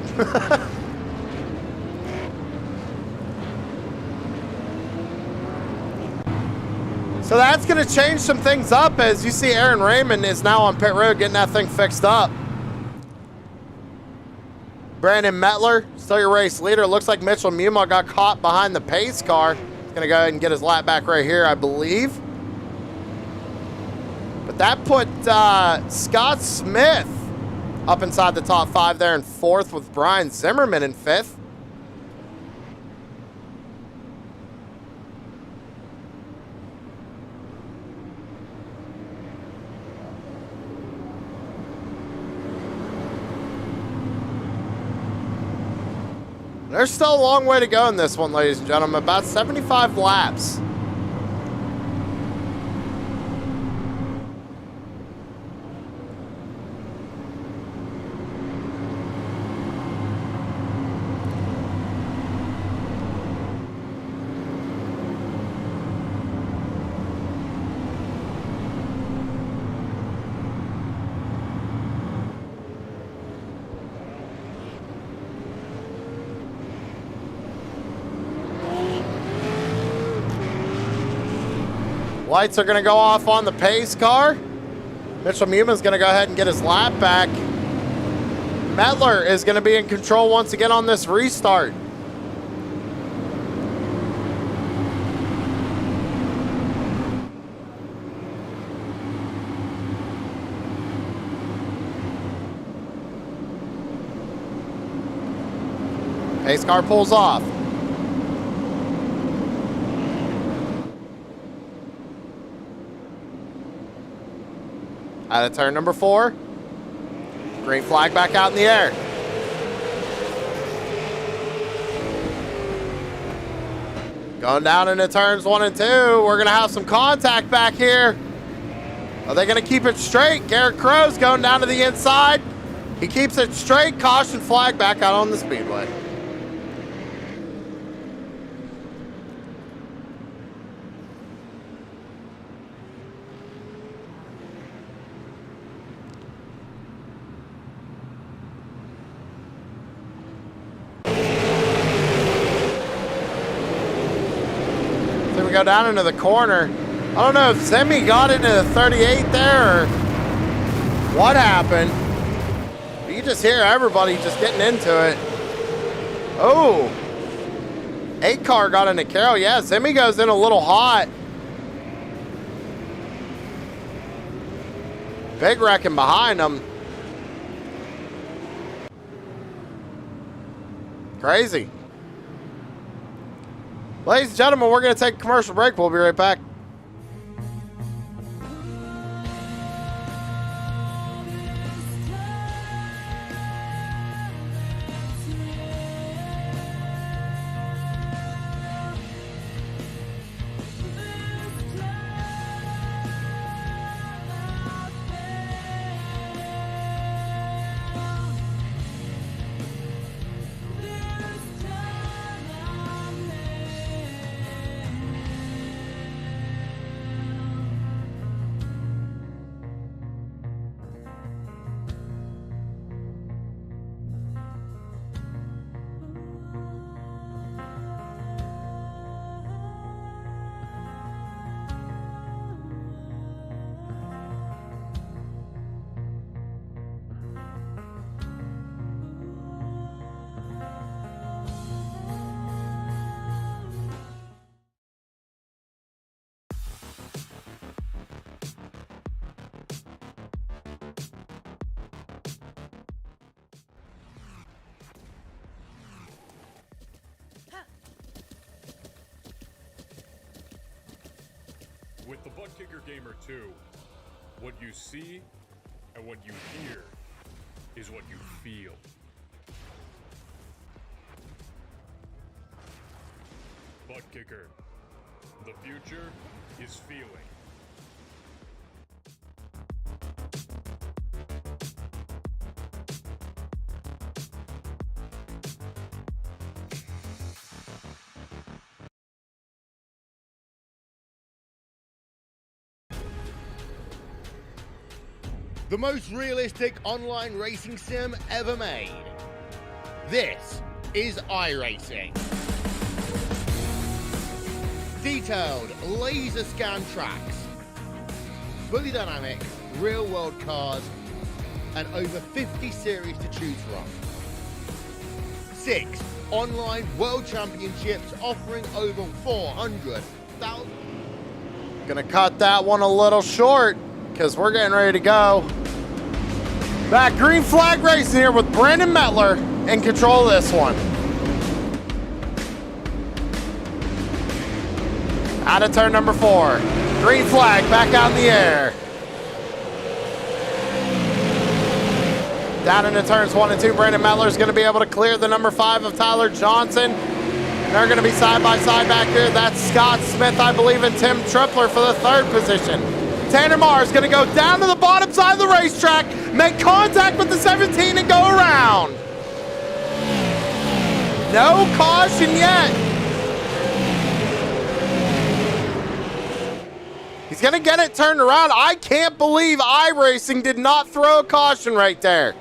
So that's going to change some things up as you see Aaron Raymond is now on pit road getting that thing fixed up. Brandon Mettler, still your race leader. Looks like Mitchell Muma got caught behind the pace car. He's going to go ahead and get his lap back right here, I believe. But that put Scott Smith up inside the top 5 there in 4th with Brian Zimmerman in 5th. There's still a long way to go in this one, ladies and gentlemen. About 75 laps. Lights are going to go off on the pace car. Mitchell Muman's going to go ahead and get his lap back. Mettler is going to be in control once again on this restart. Pace car pulls off. Out of turn number 4. Green flag back out in the air. Going down into turns 1 and 2. We're going to have some contact back here. Are they going to keep it straight? Garrett Crow's going down to the inside. He keeps it straight. Caution flag back out on the speedway. We go down into the corner. I don't know if Semi got into the 38 there or what happened. But you just hear everybody just getting into it. Oh, 8 car got into Carroll. Yeah, Semi goes in a little hot. Big wrecking behind him. Crazy. Ladies and gentlemen, we're going to take a commercial break. We'll be right back. With the Butt Kicker Gamer 2, what you see and what you hear is what you feel. Butt Kicker. The future is feeling. The most realistic online racing sim ever made. This is iRacing. Detailed laser scan tracks, fully dynamic real world cars, and over 50 series to choose from. 6 online world championships offering over 400,000. Gonna cut that one a little short because we're getting ready to go. Back green flag racing here with Brandon Mettler in control of this one. Out of turn number 4. Green flag back out in the air. Down into turns 1 and 2. Brandon Mettler is going to be able to clear the number 5 of Tyler Johnson. They're going to be side by side back here. That's Scott Smith, I believe, and Tim Tripler for the 3rd position. Tanner Marr is going to go down to the bottom side of the racetrack, make contact with the 17 and go around. No caution yet. He's going to get it turned around. I can't believe iRacing did not throw a caution right there.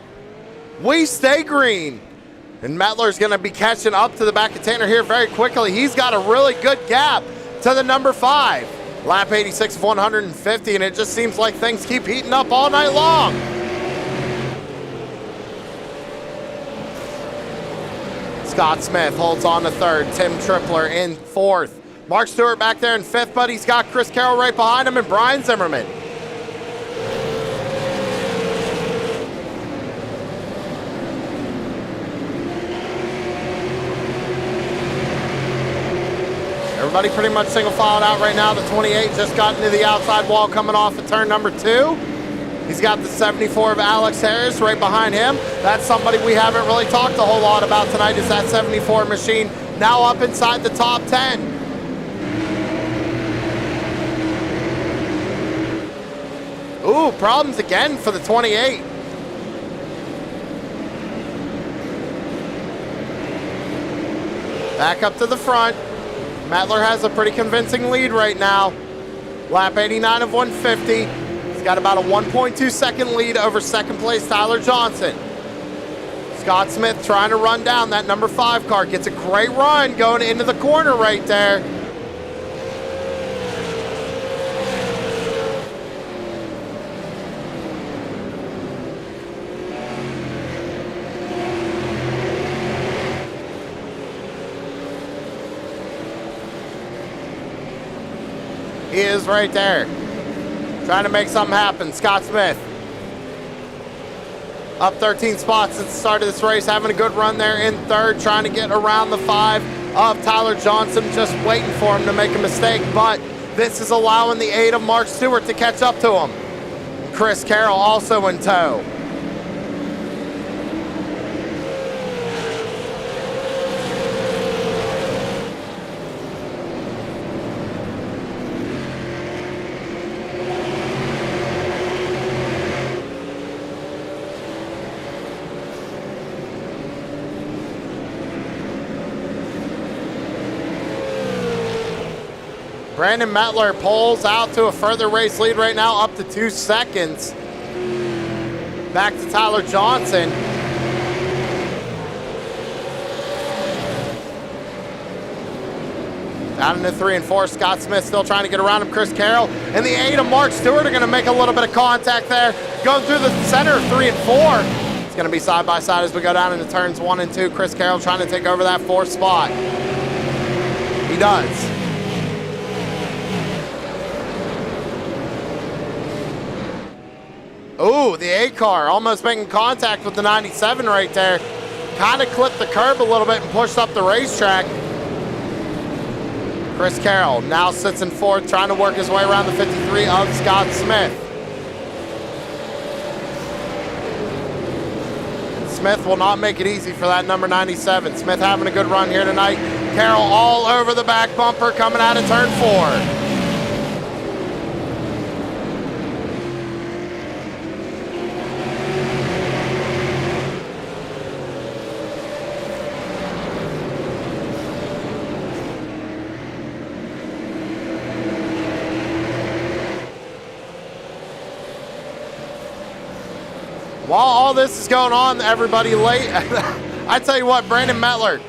We stay green. And Mettler's going to be catching up to the back of Tanner here very quickly. He's got a really good gap to the number 5. Lap 86 of 150, and it just seems like things keep heating up all night long. Scott Smith holds on to third. Tim Tripler in fourth. Mark Stewart back there in fifth, but he's got Chris Carroll right behind him and Brian Zimmerman. Everybody pretty much single filed out right now. The 28 just got into the outside wall coming off of turn number 2. He's got the 74 of Alex Harris right behind him. That's somebody we haven't really talked a whole lot about tonight, is that 74 machine now up inside the top 10. Ooh, problems again for the 28. Back up to the front. Mettler has a pretty convincing lead right now. Lap 89 of 150. He's got about a 1.2 second lead over second place Tyler Johnson. Scott Smith trying to run down that number 5 car. Gets a great run going into the corner right there. He is right there, trying to make something happen. Scott Smith up 13 spots at the start of this race, having a good run there in third, trying to get around the 5 of Tyler Johnson, just waiting for him to make a mistake, but this is allowing the 8 of Mark Stewart to catch up to him. Chris Carroll also in tow. Brandon Mettler pulls out to a further race lead right now, up to 2 seconds. Back to Tyler Johnson. Down into 3 and 4, Scott Smith still trying to get around him. Chris Carroll and the 8 of Mark Stewart are going to make a little bit of contact there. Going through the center, 3 and 4. It's going to be side by side as we go down into turns 1 and 2. Chris Carroll trying to take over that 4th spot. He does. Ooh, the 8 car almost making contact with the 97 right there. Kind of clipped the curb a little bit and pushed up the racetrack. Chris Carroll now sits in 4th, trying to work his way around the 53 of Scott Smith. Smith will not make it easy for that number 97. Smith having a good run here tonight. Carroll all over the back bumper coming out of turn 4. While all this is going on, everybody late, I tell you what, Brandon Mettler,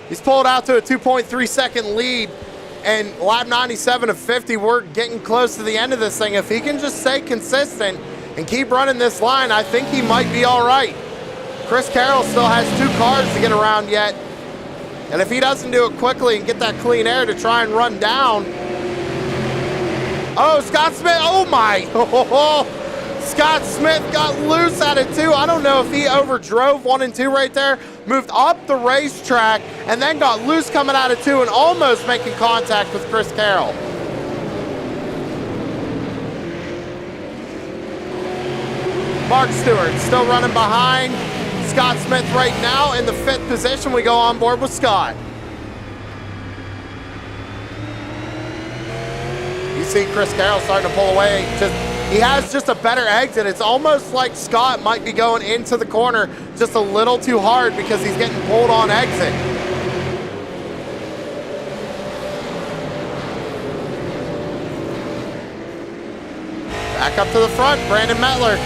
he's pulled out to a 2.3 second lead, and lap 97 of 50, we're getting close to the end of this thing. If he can just stay consistent and keep running this line, I think he might be all right. Chris Carroll still has 2 cars to get around yet, and if he doesn't do it quickly and get that clean air to try and run down. Oh, Scott Smith, oh my. Scott Smith got loose at it too. I don't know if he overdrove 1 and 2 right there, moved up the racetrack, and then got loose coming out of 2 and almost making contact with Chris Carroll. Mark Stewart still running behind Scott Smith right now in the 5th position. We go on board with Scott. You see Chris Carroll starting to pull away. He has just a better exit. It's almost like Scott might be going into the corner just a little too hard because he's getting pulled on exit. Back up to the front, Brandon Mettler.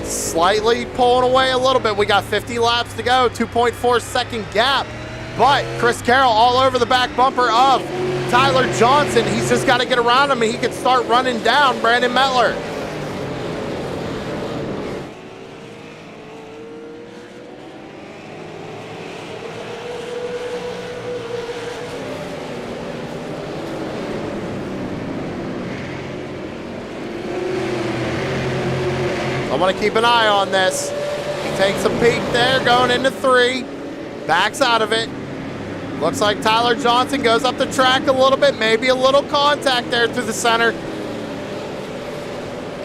Slightly pulling away a little bit. We got 50 laps to go, 2.4 second gap. But Chris Carroll all over the back bumper of Tyler Johnson. He's just got to get around him and he can start running down Brandon Mettler. I want to keep an eye on this. He takes a peek there, going into 3. Backs out of it. Looks like Tyler Johnson goes up the track a little bit, maybe a little contact there through the center.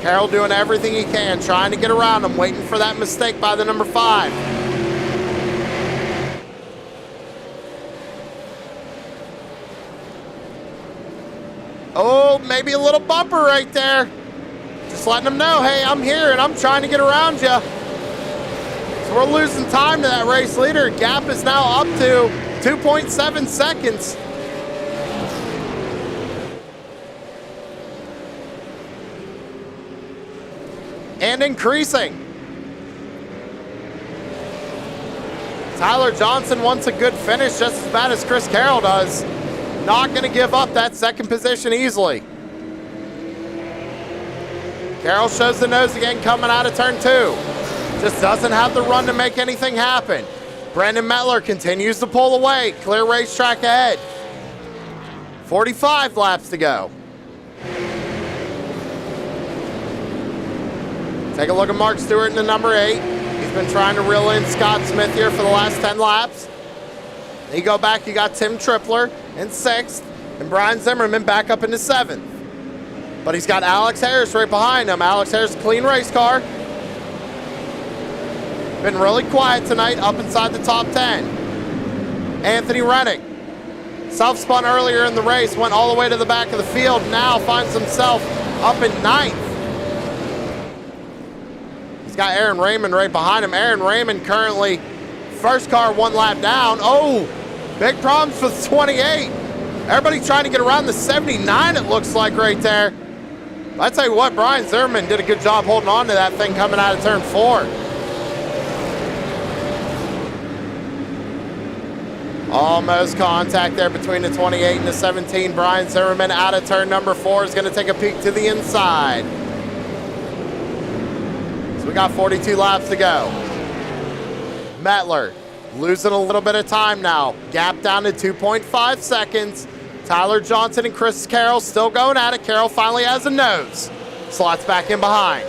Carroll doing everything he can, trying to get around him, waiting for that mistake by the number 5. Oh, maybe a little bumper right there. Just letting him know, hey, I'm here and I'm trying to get around you. So we're losing time to that race leader. Gap is now up to 2.7 seconds. And increasing. Tyler Johnson wants a good finish just as bad as Chris Carroll does. Not going to give up that second position easily. Carroll shows the nose again coming out of turn 2. Just doesn't have the run to make anything happen. Brandon Mettler continues to pull away. Clear racetrack ahead. 45 laps to go. Take a look at Mark Stewart in the number 8. He's been trying to reel in Scott Smith here for the last 10 laps. You go back, you got Tim Tripler in 6th and Brian Zimmerman back up into 7th. But he's got Alex Harris right behind him. Alex Harris, clean race car. Been really quiet tonight, up inside the top 10. Anthony Rennick, self-spun earlier in the race, went all the way to the back of the field, now finds himself up in 9th. He's got Aaron Raymond right behind him. Aaron Raymond currently first car 1 lap down. Oh, big problems for the 28. Everybody trying to get around the 79, it looks like right there. I tell you what, Brian Zimmerman did a good job holding on to that thing coming out of turn 4. Almost contact there between the 28 and the 17. Brian Zimmerman out of turn number 4 is going to take a peek to the inside. So we got 42 laps to go. Mettler losing a little bit of time now. Gap down to 2.5 seconds. Tyler Johnson and Chris Carroll still going at it. Carroll finally has a nose. Slots back in behind.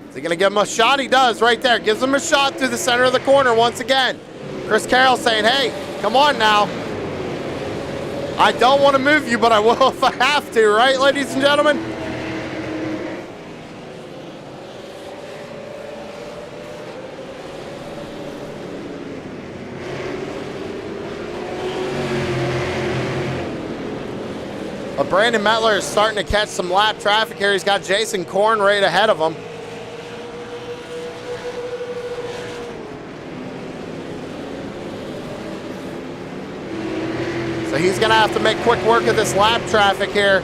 Is he going to give him a shot? He does right there. Gives him a shot through the center of the corner once again. Chris Carroll saying, hey, come on now. I don't want to move you, but I will if I have to, right, ladies and gentlemen? But Brandon Mettler is starting to catch some lap traffic here. He's got Jason Korn right ahead of him. So he's going to have to make quick work of this lap traffic here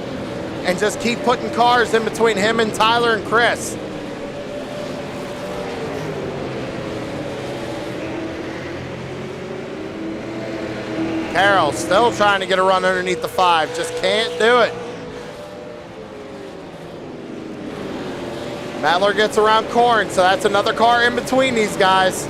and just keep putting cars in between him and Tyler and Chris. Carroll still trying to get a run underneath the 5. Just can't do it. Mettler gets around Korn, so that's another car in between these guys.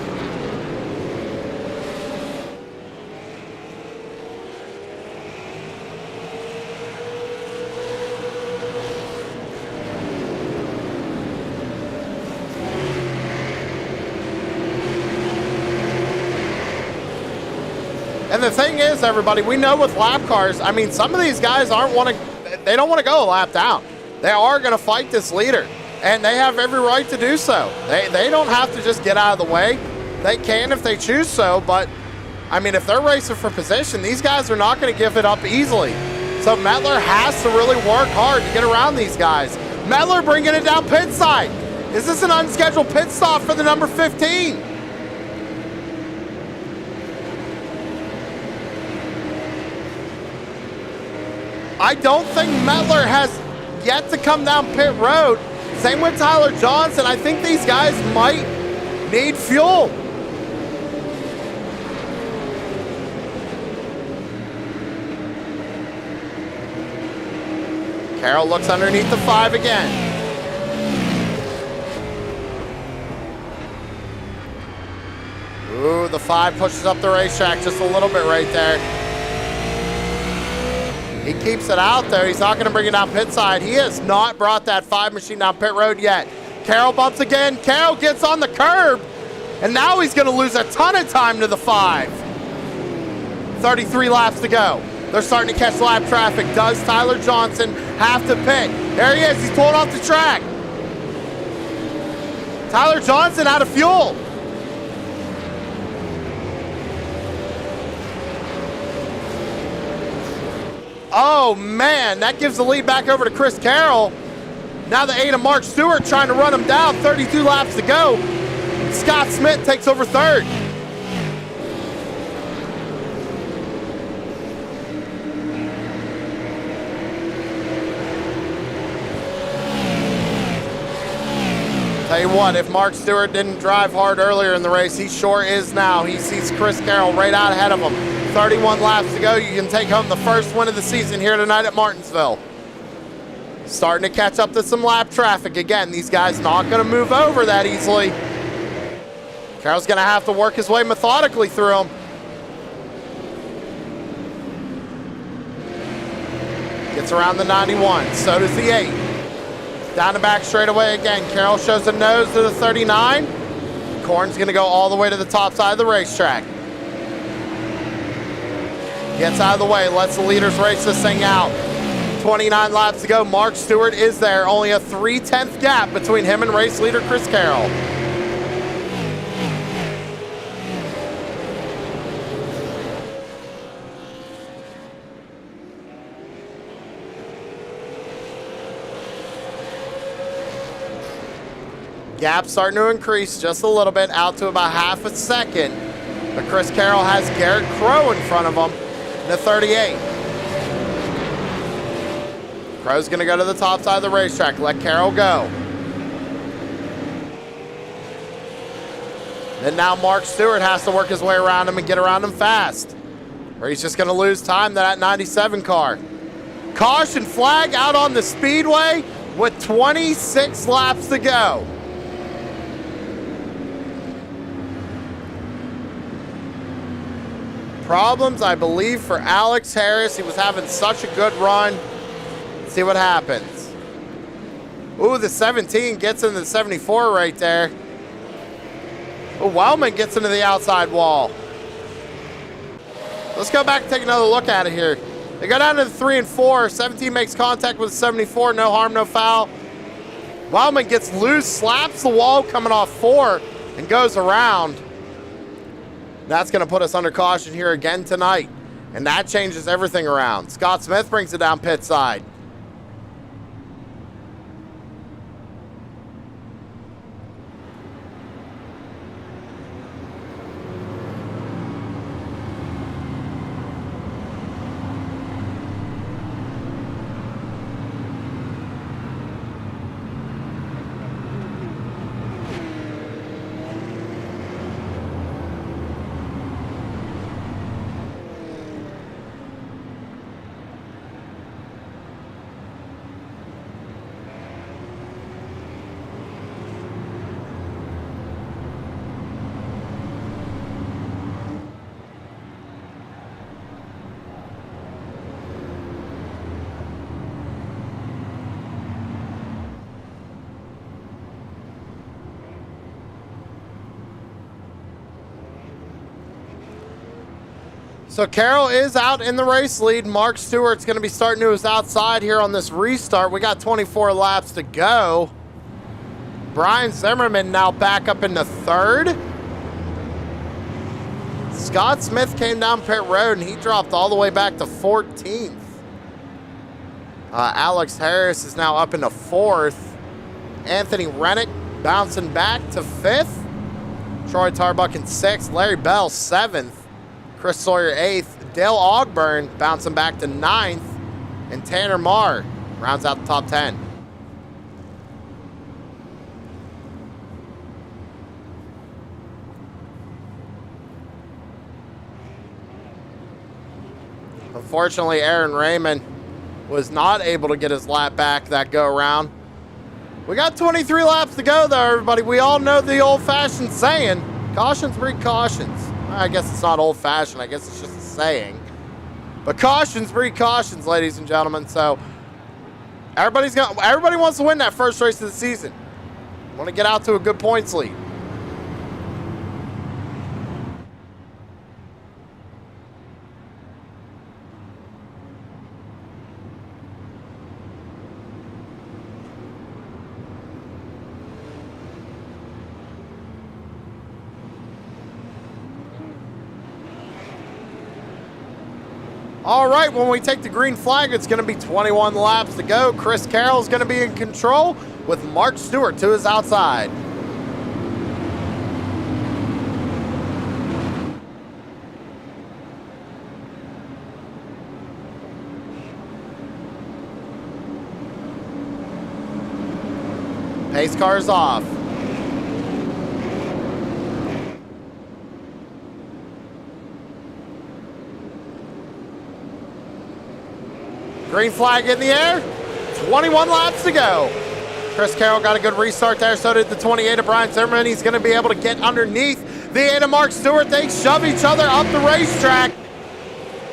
And the thing is, everybody, we know with lap cars, I mean, some of these guys they don't want to go a lap down. They are going to fight this leader, and they have every right to do so. They don't have to just get out of the way. They can if they choose so, but, I mean, if they're racing for position, these guys are not going to give it up easily. So Mettler has to really work hard to get around these guys. Mettler bringing it down pit side. Is this an unscheduled pit stop for the number 15? I don't think Mettler has yet to come down pit road. Same with Tyler Johnson. I think these guys might need fuel. Carroll looks underneath the 5 again. Ooh, the 5 pushes up the racetrack just a little bit right there. He keeps it out there. He's not going to bring it down pit side. He has not brought that 5 machine down pit road yet. Carroll bumps again. Carroll gets on the curb. And now he's going to lose a ton of time to the 5. 33 laps to go. They're starting to catch lap traffic. Does Tyler Johnson have to pit? There he is. He's pulling off the track. Tyler Johnson out of fuel. Oh, man, that gives the lead back over to Chris Carroll. Now the 8 of Mark Stewart trying to run him down. 32 laps to go. Scott Smith takes over 3rd. Tell you what, if Mark Stewart didn't drive hard earlier in the race, he sure is now. He sees Chris Carroll right out ahead of him. 31 laps to go. You can take home the first win of the season here tonight at Martinsville. Starting to catch up to some lap traffic. Again, these guys not going to move over that easily. Carroll's going to have to work his way methodically through them. Gets around the 91. So does the 8. Down the back straightaway again. Carroll shows the nose to the 39. Corn's going to go all the way to the top side of the racetrack. Gets out of the way, lets the leaders race this thing out. 29 laps to go. Mark Stewart is there. Only a 3/10 gap between him and race leader Chris Carroll. Gap starting to increase just a little bit, out to about half a second. But Chris Carroll has Garrett Crow in front of him, the 38. Crow's going to go to the top side of the racetrack. Let Carroll go. Then now Mark Stewart has to work his way around him and get around him fast, or he's just going to lose time to that 97 car. Caution flag out on the speedway with 26 laps to go. Problems, I believe, for Alex Harris. He was having such a good run. Let's see what happens. Ooh, the 17 gets into the 74 right there. Ooh, Wellman gets into the outside wall. Let's go back and take another look at it here. They go down to the 3 and 4. 17 makes contact with 74. No harm, no foul. Wellman gets loose, slaps the wall coming off 4, and goes around. That's going to put us under caution here again tonight. And that changes everything around. Scott Smith brings it down pit side. So Carroll is out in the race lead. Mark Stewart's going to be starting to his outside here on this restart. We got 24 laps to go. Brian Zimmerman now back up into 3rd. Scott Smith came down pit road and he dropped all the way back to 14th. Alex Harris is now up into 4th. Anthony Rennick bouncing back to 5th. Troy Tarbuck in 6th. Larry Bell 7th. Chris Sawyer 8th. Dale Ogburn bouncing back to 9th. And Tanner Marr rounds out the top 10. Unfortunately, Aaron Raymond was not able to get his lap back that go around. We got 23 laps to go though, everybody. We all know the old-fashioned saying, cautions breed cautions. I guess it's not old-fashioned, I guess it's just a saying. But cautions breed cautions, ladies and gentlemen. So everybody wants to win that first race of the season. Want to get out to a good points lead. All right, when we take the green flag, it's going to be 21 laps to go. Chris Carroll's going to be in control with Mark Stewart to his outside. Pace car's off. Green flag in the air. 21 laps to go. Chris Carroll got a good restart there. So did the 28 of Brian Zimmerman. He's going to be able to get underneath the 8 of Mark Stewart. They shove each other up the racetrack.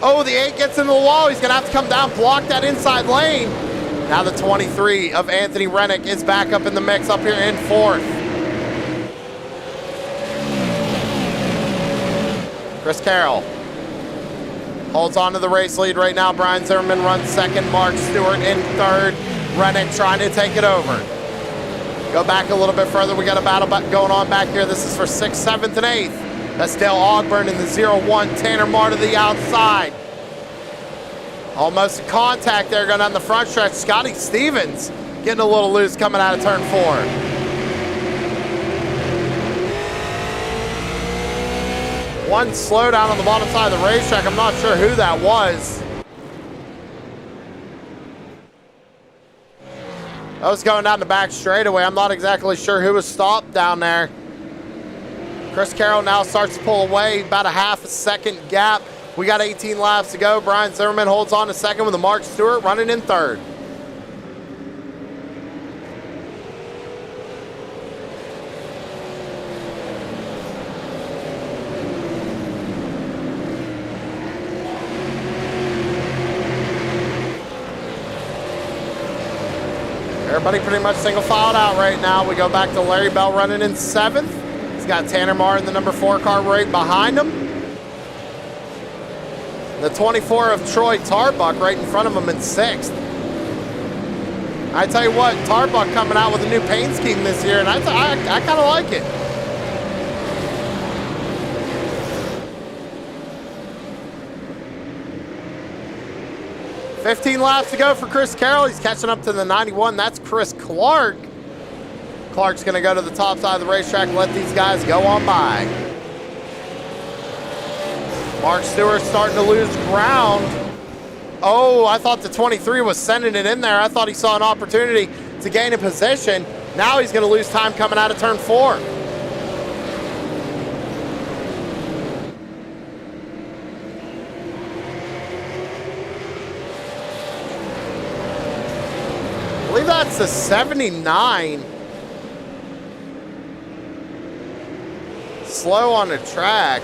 Oh, the 8 gets into the wall. He's going to have to come down, block that inside lane. Now the 23 of Anthony Rennick is back up in the mix up here in 4th. Chris Carroll holds on to the race lead right now. Brian Zimmerman runs 2nd. Mark Stewart in 3rd. Rennick trying to take it over. Go back a little bit further. We got a battle going on back here. This is for 6th, 7th, and 8th. That's Dale Ogburn in the 0-1. Tanner Marr to the outside. Almost a contact there going down the front stretch. Scotty Stevens getting a little loose coming out of turn 4. One slowdown on the bottom side of the racetrack. I'm not sure who that was. That was going down the back straightaway. I'm not exactly sure who was stopped down there. Chris Carroll now starts to pull away, about a half a second gap. We got 18 laps to go. Brian Zimmerman holds on to 2nd with the Mark Stewart running in 3rd. Everybody pretty much single filed out right now. We go back to Larry Bell running in 7th. He's got Tanner Marr in the number 4 car right behind him. The 24 of Troy Tarbuck right in front of him in 6th. I tell you what, Tarbuck coming out with a new paint scheme this year, and I kind of like it. $15 laps to go for Chris Carroll. He's catching up to the 91. That's Chris Clark. Clark's going to go to the top side of the racetrack and let these guys go on by. Mark Stewart starting to lose ground. Oh, I thought the 23 was sending it in there. I thought he saw an opportunity to gain a position. Now he's going to lose time coming out of turn 4. I believe that's the 79. Slow on the track.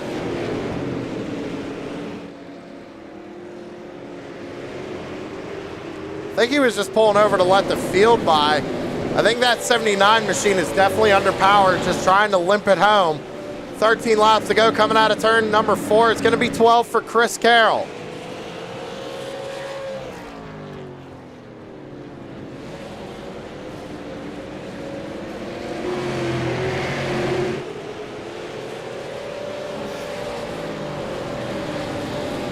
I think he was just pulling over to let the field by. I think that 79 machine is definitely underpowered, just trying to limp it home. 13 laps to go coming out of turn number 4. It's going to be 12 for Chris Carroll.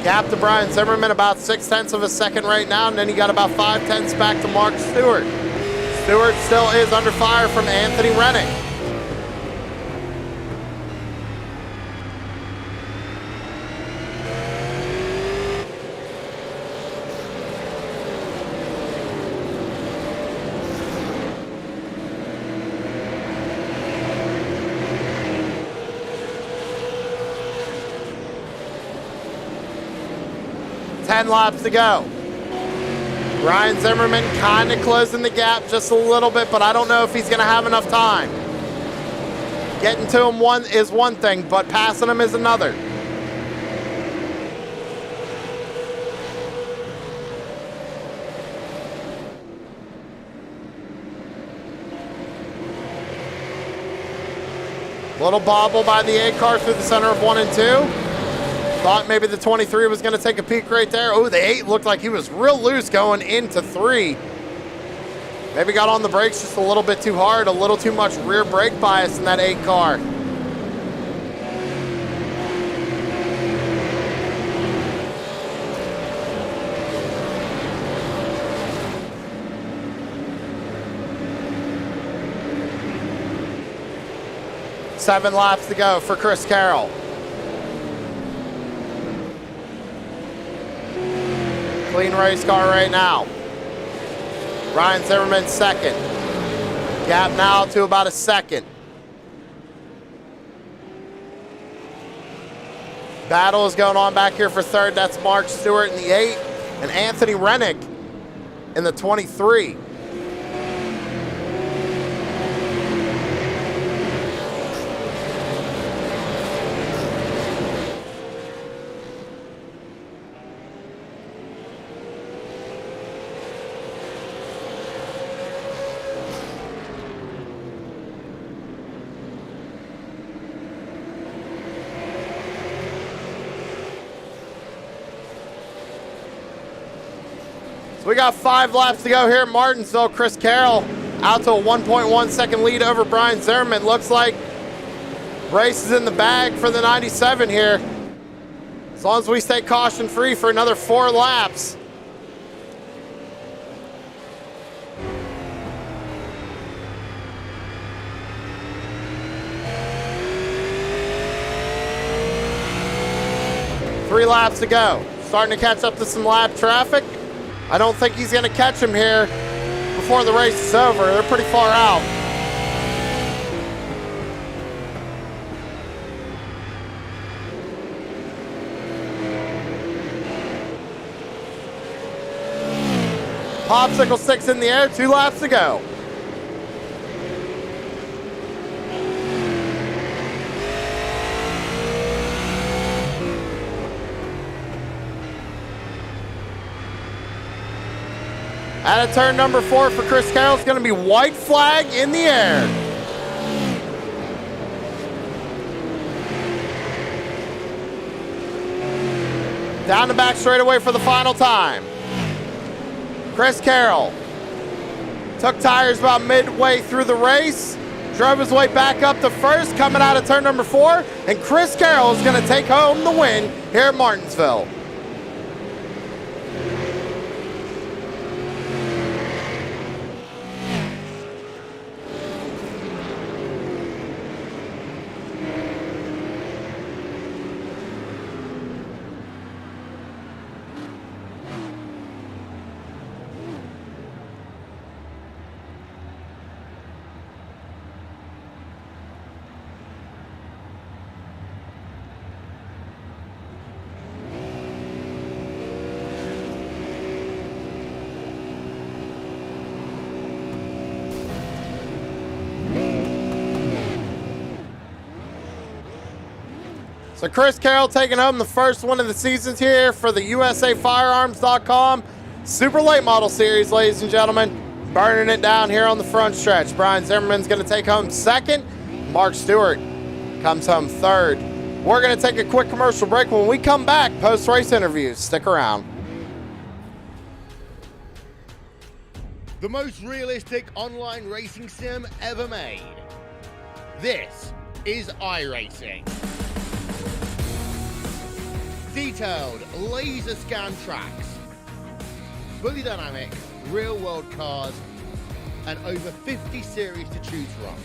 Gap to Brian Zimmerman, about 0.6 of a second right now, and then you got about 0.5 back to Mark Stewart. Stewart still is under fire from Anthony Rennick. Ten laps to go. Ryan Zimmerman kind of closing the gap just a little bit, but I don't know if he's going to have enough time. Getting to him is one thing, but passing him is another. Little bobble by the 8 car through the center of 1 and 2. Thought maybe the 23 was going to take a peek right there. Oh, the 8 looked like he was real loose going into 3. Maybe got on the brakes just a little bit too hard, a little too much rear brake bias in that 8 car. Seven laps to go for Chris Carroll. Clean race car right now. Ryan Zimmerman second. Gap now to about a second. Battle is going on back here for third. That's Mark Stewart in the 8 and Anthony Rennick in the 23. We got 5 laps to go here at Martinsville. Chris Carroll out to a 1.1 second lead over Brian Zimmerman. Looks like race is in the bag for the 97 here. As long as we stay caution free for another 4 laps. Three laps to go. Starting to catch up to some lap traffic. I don't think he's going to catch him here before the race is over. They're pretty far out. Popsicle sticks in the air, 2 laps to go. Out of turn number 4 for Chris Carroll, it's going to be white flag in the air. Down the back straightaway for the final time. Chris Carroll took tires about midway through the race, drove his way back up to first, coming out of turn number 4, and Chris Carroll is going to take home the win here at Martinsville. So Chris Carroll taking home the first one of the seasons here for the USAFirearms.com Super Late Model Series, ladies and gentlemen. Burning it down here on the front stretch. Brian Zimmerman's going to take home second. Mark Stewart comes home third. We're going to take a quick commercial break. When we come back, post-race interviews. Stick around. The most realistic online racing sim ever made. This is iRacing. Detailed laser scan tracks, fully dynamic real world cars, and over 50 series to choose from.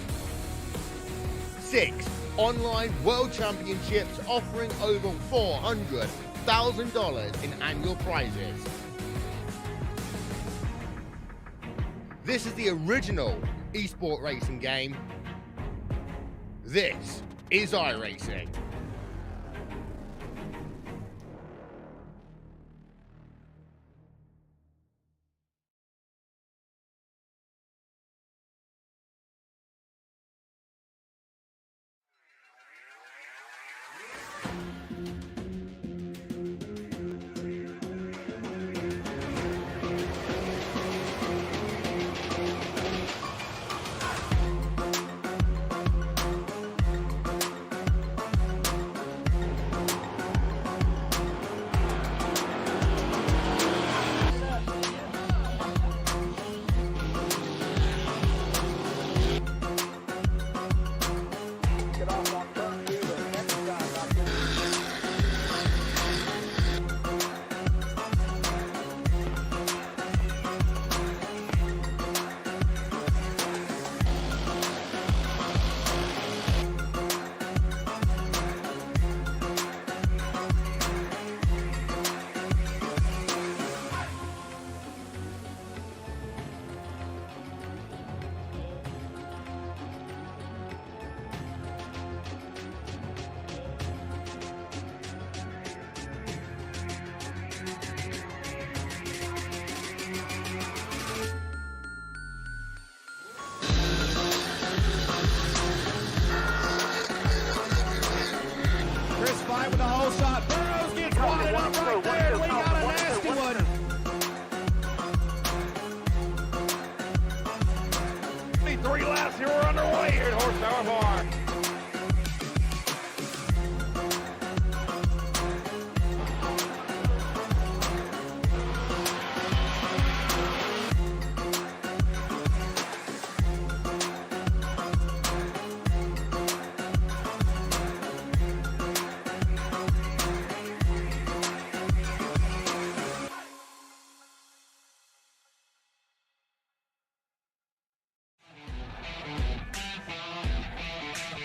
6 online world championships offering over $400,000 in annual prizes. This is the original esport racing game. This is iRacing. 3 laps here. We're underway here at Horsepower Bar.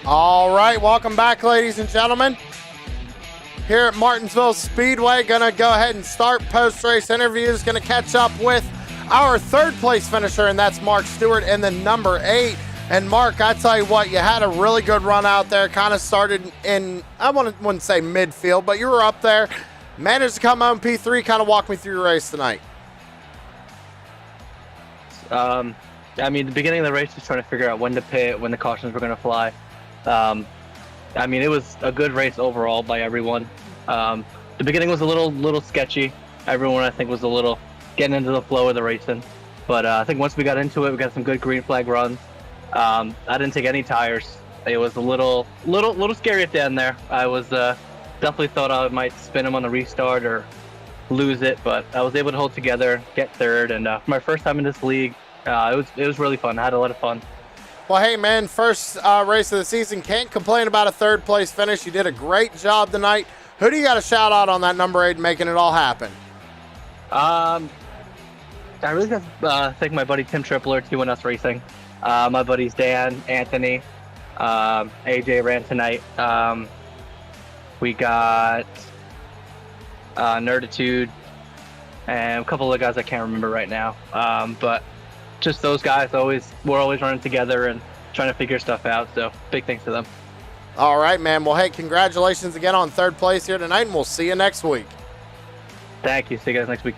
All right, welcome back, ladies and gentlemen. Here at Martinsville Speedway, gonna go ahead and start post-race interviews. Gonna catch up with our third place finisher, and that's Mark Stewart in the number 8. And Mark, I tell you what, you had a really good run out there. Kind of started in, I wouldn't say midfield, but you were up there. Managed to come home P3. Kind of walk me through your race tonight. I mean, the beginning of the race was trying to figure out when to pit, when the cautions were going to fly. I mean, it was a good race overall by everyone. The beginning was a little sketchy. Everyone, I think, was a little getting into the flow of the racing. But I think once we got into it, we got some good green flag runs. I didn't take any tires. It was a little scary at the end there. I was definitely thought I might spin them on the restart or lose it, but I was able to hold together, get third, and for my first time in this league, it was really fun. I had a lot of fun. Well, hey, man, first race of the season. Can't complain about a third place finish. You did a great job tonight. Who do you got to shout out on that number 8 making it all happen? I really got to thank my buddy Tim Tripler, 2NS Racing. My buddies Dan, Anthony, AJ ran tonight. We got Nerditude and a couple of guys I can't remember right now. But just those guys, we're always running together and trying to figure stuff out. So big thanks to them. All right, man. Well, hey, congratulations again on third place here tonight, and we'll see you next week. Thank you. See you guys next week.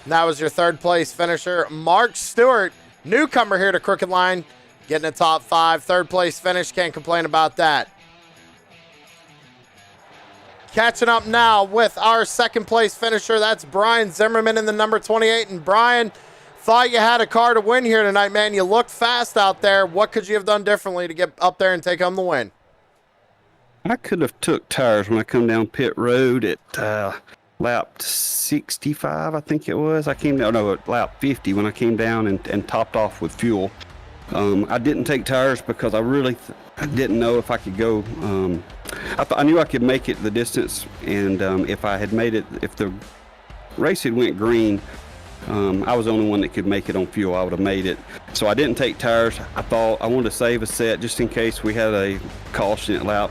And that was your third place finisher, Mark Stewart, newcomer here to Crooked Line, getting a top 5. Third place finish. Can't complain about that. Catching up now with our second place finisher. That's Brian Zimmerman in the number 28. And Brian, thought you had a car to win here tonight, man. You looked fast out there. What could you have done differently to get up there and take home the win? I could have took tires when I come down pit road at lap 65, I think it was. I came down, no, at lap 50 when I came down and topped off with fuel. I didn't take tires because I really I didn't know if I could go. I knew I could make it the distance, and if I had made it, if the race had went green, I was the only one that could make it on fuel. I would have made it. So I didn't take tires. I thought I wanted to save a set just in case we had a caution at lap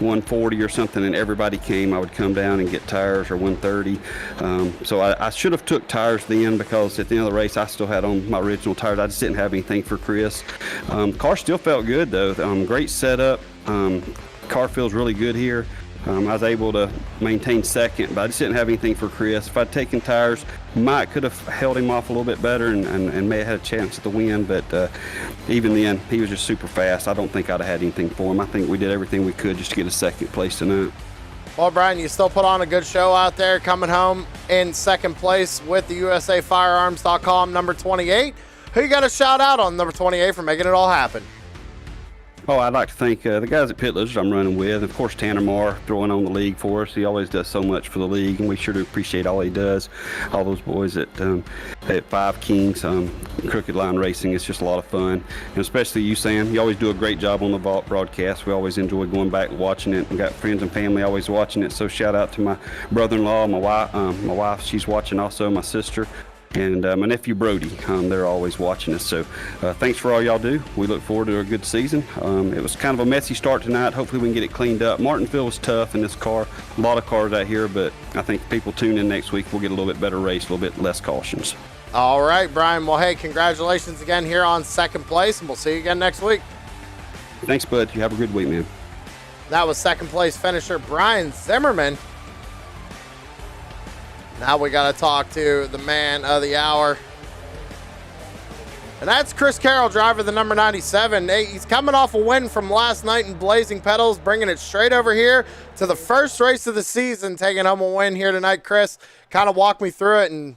140 or something and everybody came. I would come down and get tires, or 130. So I should have took tires then, because at the end of the race I still had on my original tires. I just didn't have anything for Chris. Car still felt good though. Great setup. Car feels really good here. I was able to maintain second, but I just didn't have anything for Chris. If I'd taken tires, Mike could have held him off a little bit better and may have had a chance at the win, but even then, he was just super fast. I don't think I'd have had anything for him. I think we did everything we could just to get a second place tonight. Well, Brian, you still put on a good show out there, coming home in second place with the USAFirearms.com number 28. Who you got to shout out on number 28 for making it all happen? Oh, I'd like to thank the guys at Pit Lizards I'm running with. Of course, Tanner Marr throwing on the league for us. He always does so much for the league, and we sure do appreciate all he does. All those boys at Five Kings, Crooked Line Racing, it's just a lot of fun. And especially you, Sam. You always do a great job on the vault broadcast. We always enjoy going back and watching it. We got friends and family always watching it. So shout out to my brother-in-law, my wife, she's watching also, my sister. And my nephew Brody, they're always watching us. So thanks for all y'all do. We look forward to a good season. It was kind of a messy start tonight. Hopefully we can get it cleaned up. Martinsville was tough in this car. A lot of cars out here, but I think if people tune in next week, we'll get a little bit better race, a little bit less cautions. All right, Brian. Well, hey, congratulations again here on second place, and we'll see you again next week. Thanks, bud. You have a good week, man. That was second place finisher Brian Zimmerman. Now we got to talk to the man of the hour. And that's Chris Carroll, driver the number 97. Hey, he's coming off a win from last night in Blazing Pedals, bringing it straight over here to the first race of the season, taking home a win here tonight. Chris, kind of walk me through it and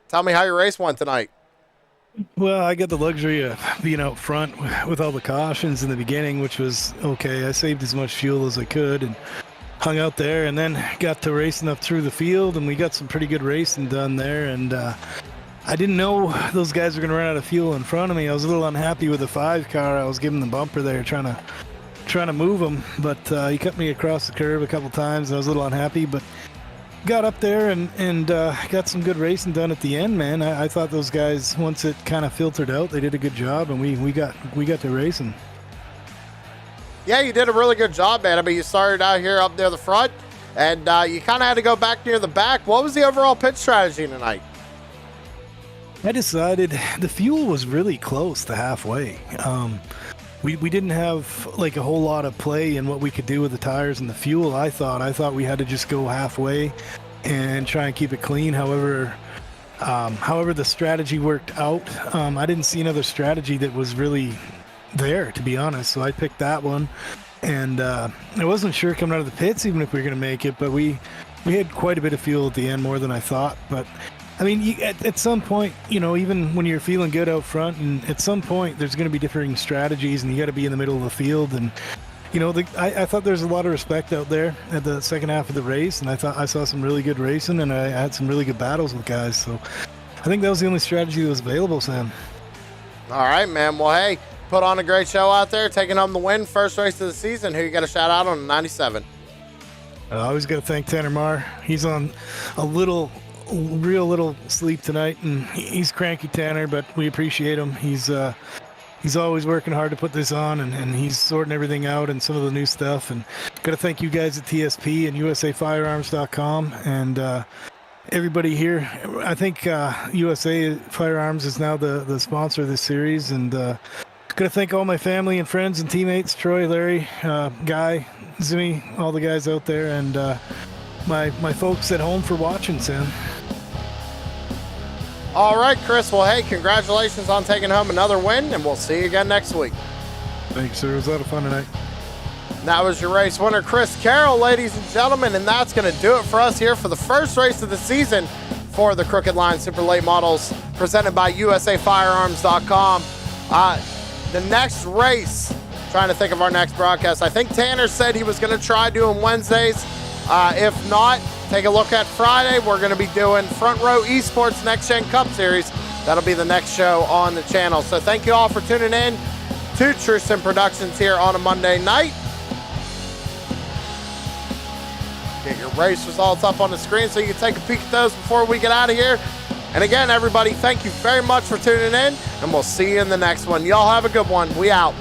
tell me how your race went tonight. Well, I got the luxury of being out front with all the cautions in the beginning, which was okay. I saved as much fuel as I could and hung out there, and then got to racing up through the field, and we got some pretty good racing done there. And I didn't know those guys were going to run out of fuel in front of me. I was a little unhappy with the 5 car. I was giving the bumper there, trying to move him, but he cut me across the curb a couple times. And I was a little unhappy, but got up there and got some good racing done at the end, man. I thought those guys, once it kind of filtered out, they did a good job, and we got to racing. Yeah, you did a really good job, man. I mean, you started out here up near the front, and you kind of had to go back near the back. What was the overall pit strategy tonight? I decided the fuel was really close to halfway. We didn't have like a whole lot of play in what we could do with the tires and the fuel. I thought we had to just go halfway and try and keep it clean. However, the strategy worked out. I didn't see another strategy that was really there, to be honest. So I picked that one, and I wasn't sure coming out of the pits even if we were going to make it. But we had quite a bit of fuel at the end, more than I thought. But I mean, at some point, even when you're feeling good out front, and at some point there's going to be differing strategies, and you got to be in the middle of the field. And I thought there's a lot of respect out there at the second half of the race, and I thought I saw some really good racing, and I had some really good battles with guys. So I think that was the only strategy that was available, Sam. All right, man. Well, hey, put on a great show out there, taking home the win, first race of the season. Who you got to shout out on the 97? I always got to thank Tanner Marr. He's on a real little sleep tonight, and he's cranky, Tanner, but we appreciate him. He's always working hard to put this on, and he's sorting everything out and some of the new stuff. And got to thank you guys at TSP and USAFirearms.com and everybody here. I think USA Firearms is now the sponsor of this series, and got to thank all my family and friends and teammates, Troy, Larry, Guy, Zimmy, all the guys out there, and my folks at home for watching, Sam. All right, Chris. Well, hey, congratulations on taking home another win, and we'll see you again next week. Thanks, sir. It was a lot of fun tonight. That was your race winner, Chris Carroll, ladies and gentlemen, and that's going to do it for us here for the first race of the season for the Crooked Line Super Late Models presented by USAFirearms.com. The next race, trying to think of our next broadcast, I think Tanner said he was going to try doing Wednesdays. If not, take a look at Friday. We're going to be doing Front Row Esports Next Gen Cup Series. That'll be the next show on the channel. So thank you all for tuning in to Tristan Productions here on a Monday night. Get your race results up on the screen so you can take a peek at those before we get out of here. And again, everybody, thank you very much for tuning in, and we'll see you in the next one. Y'all have a good one. We out.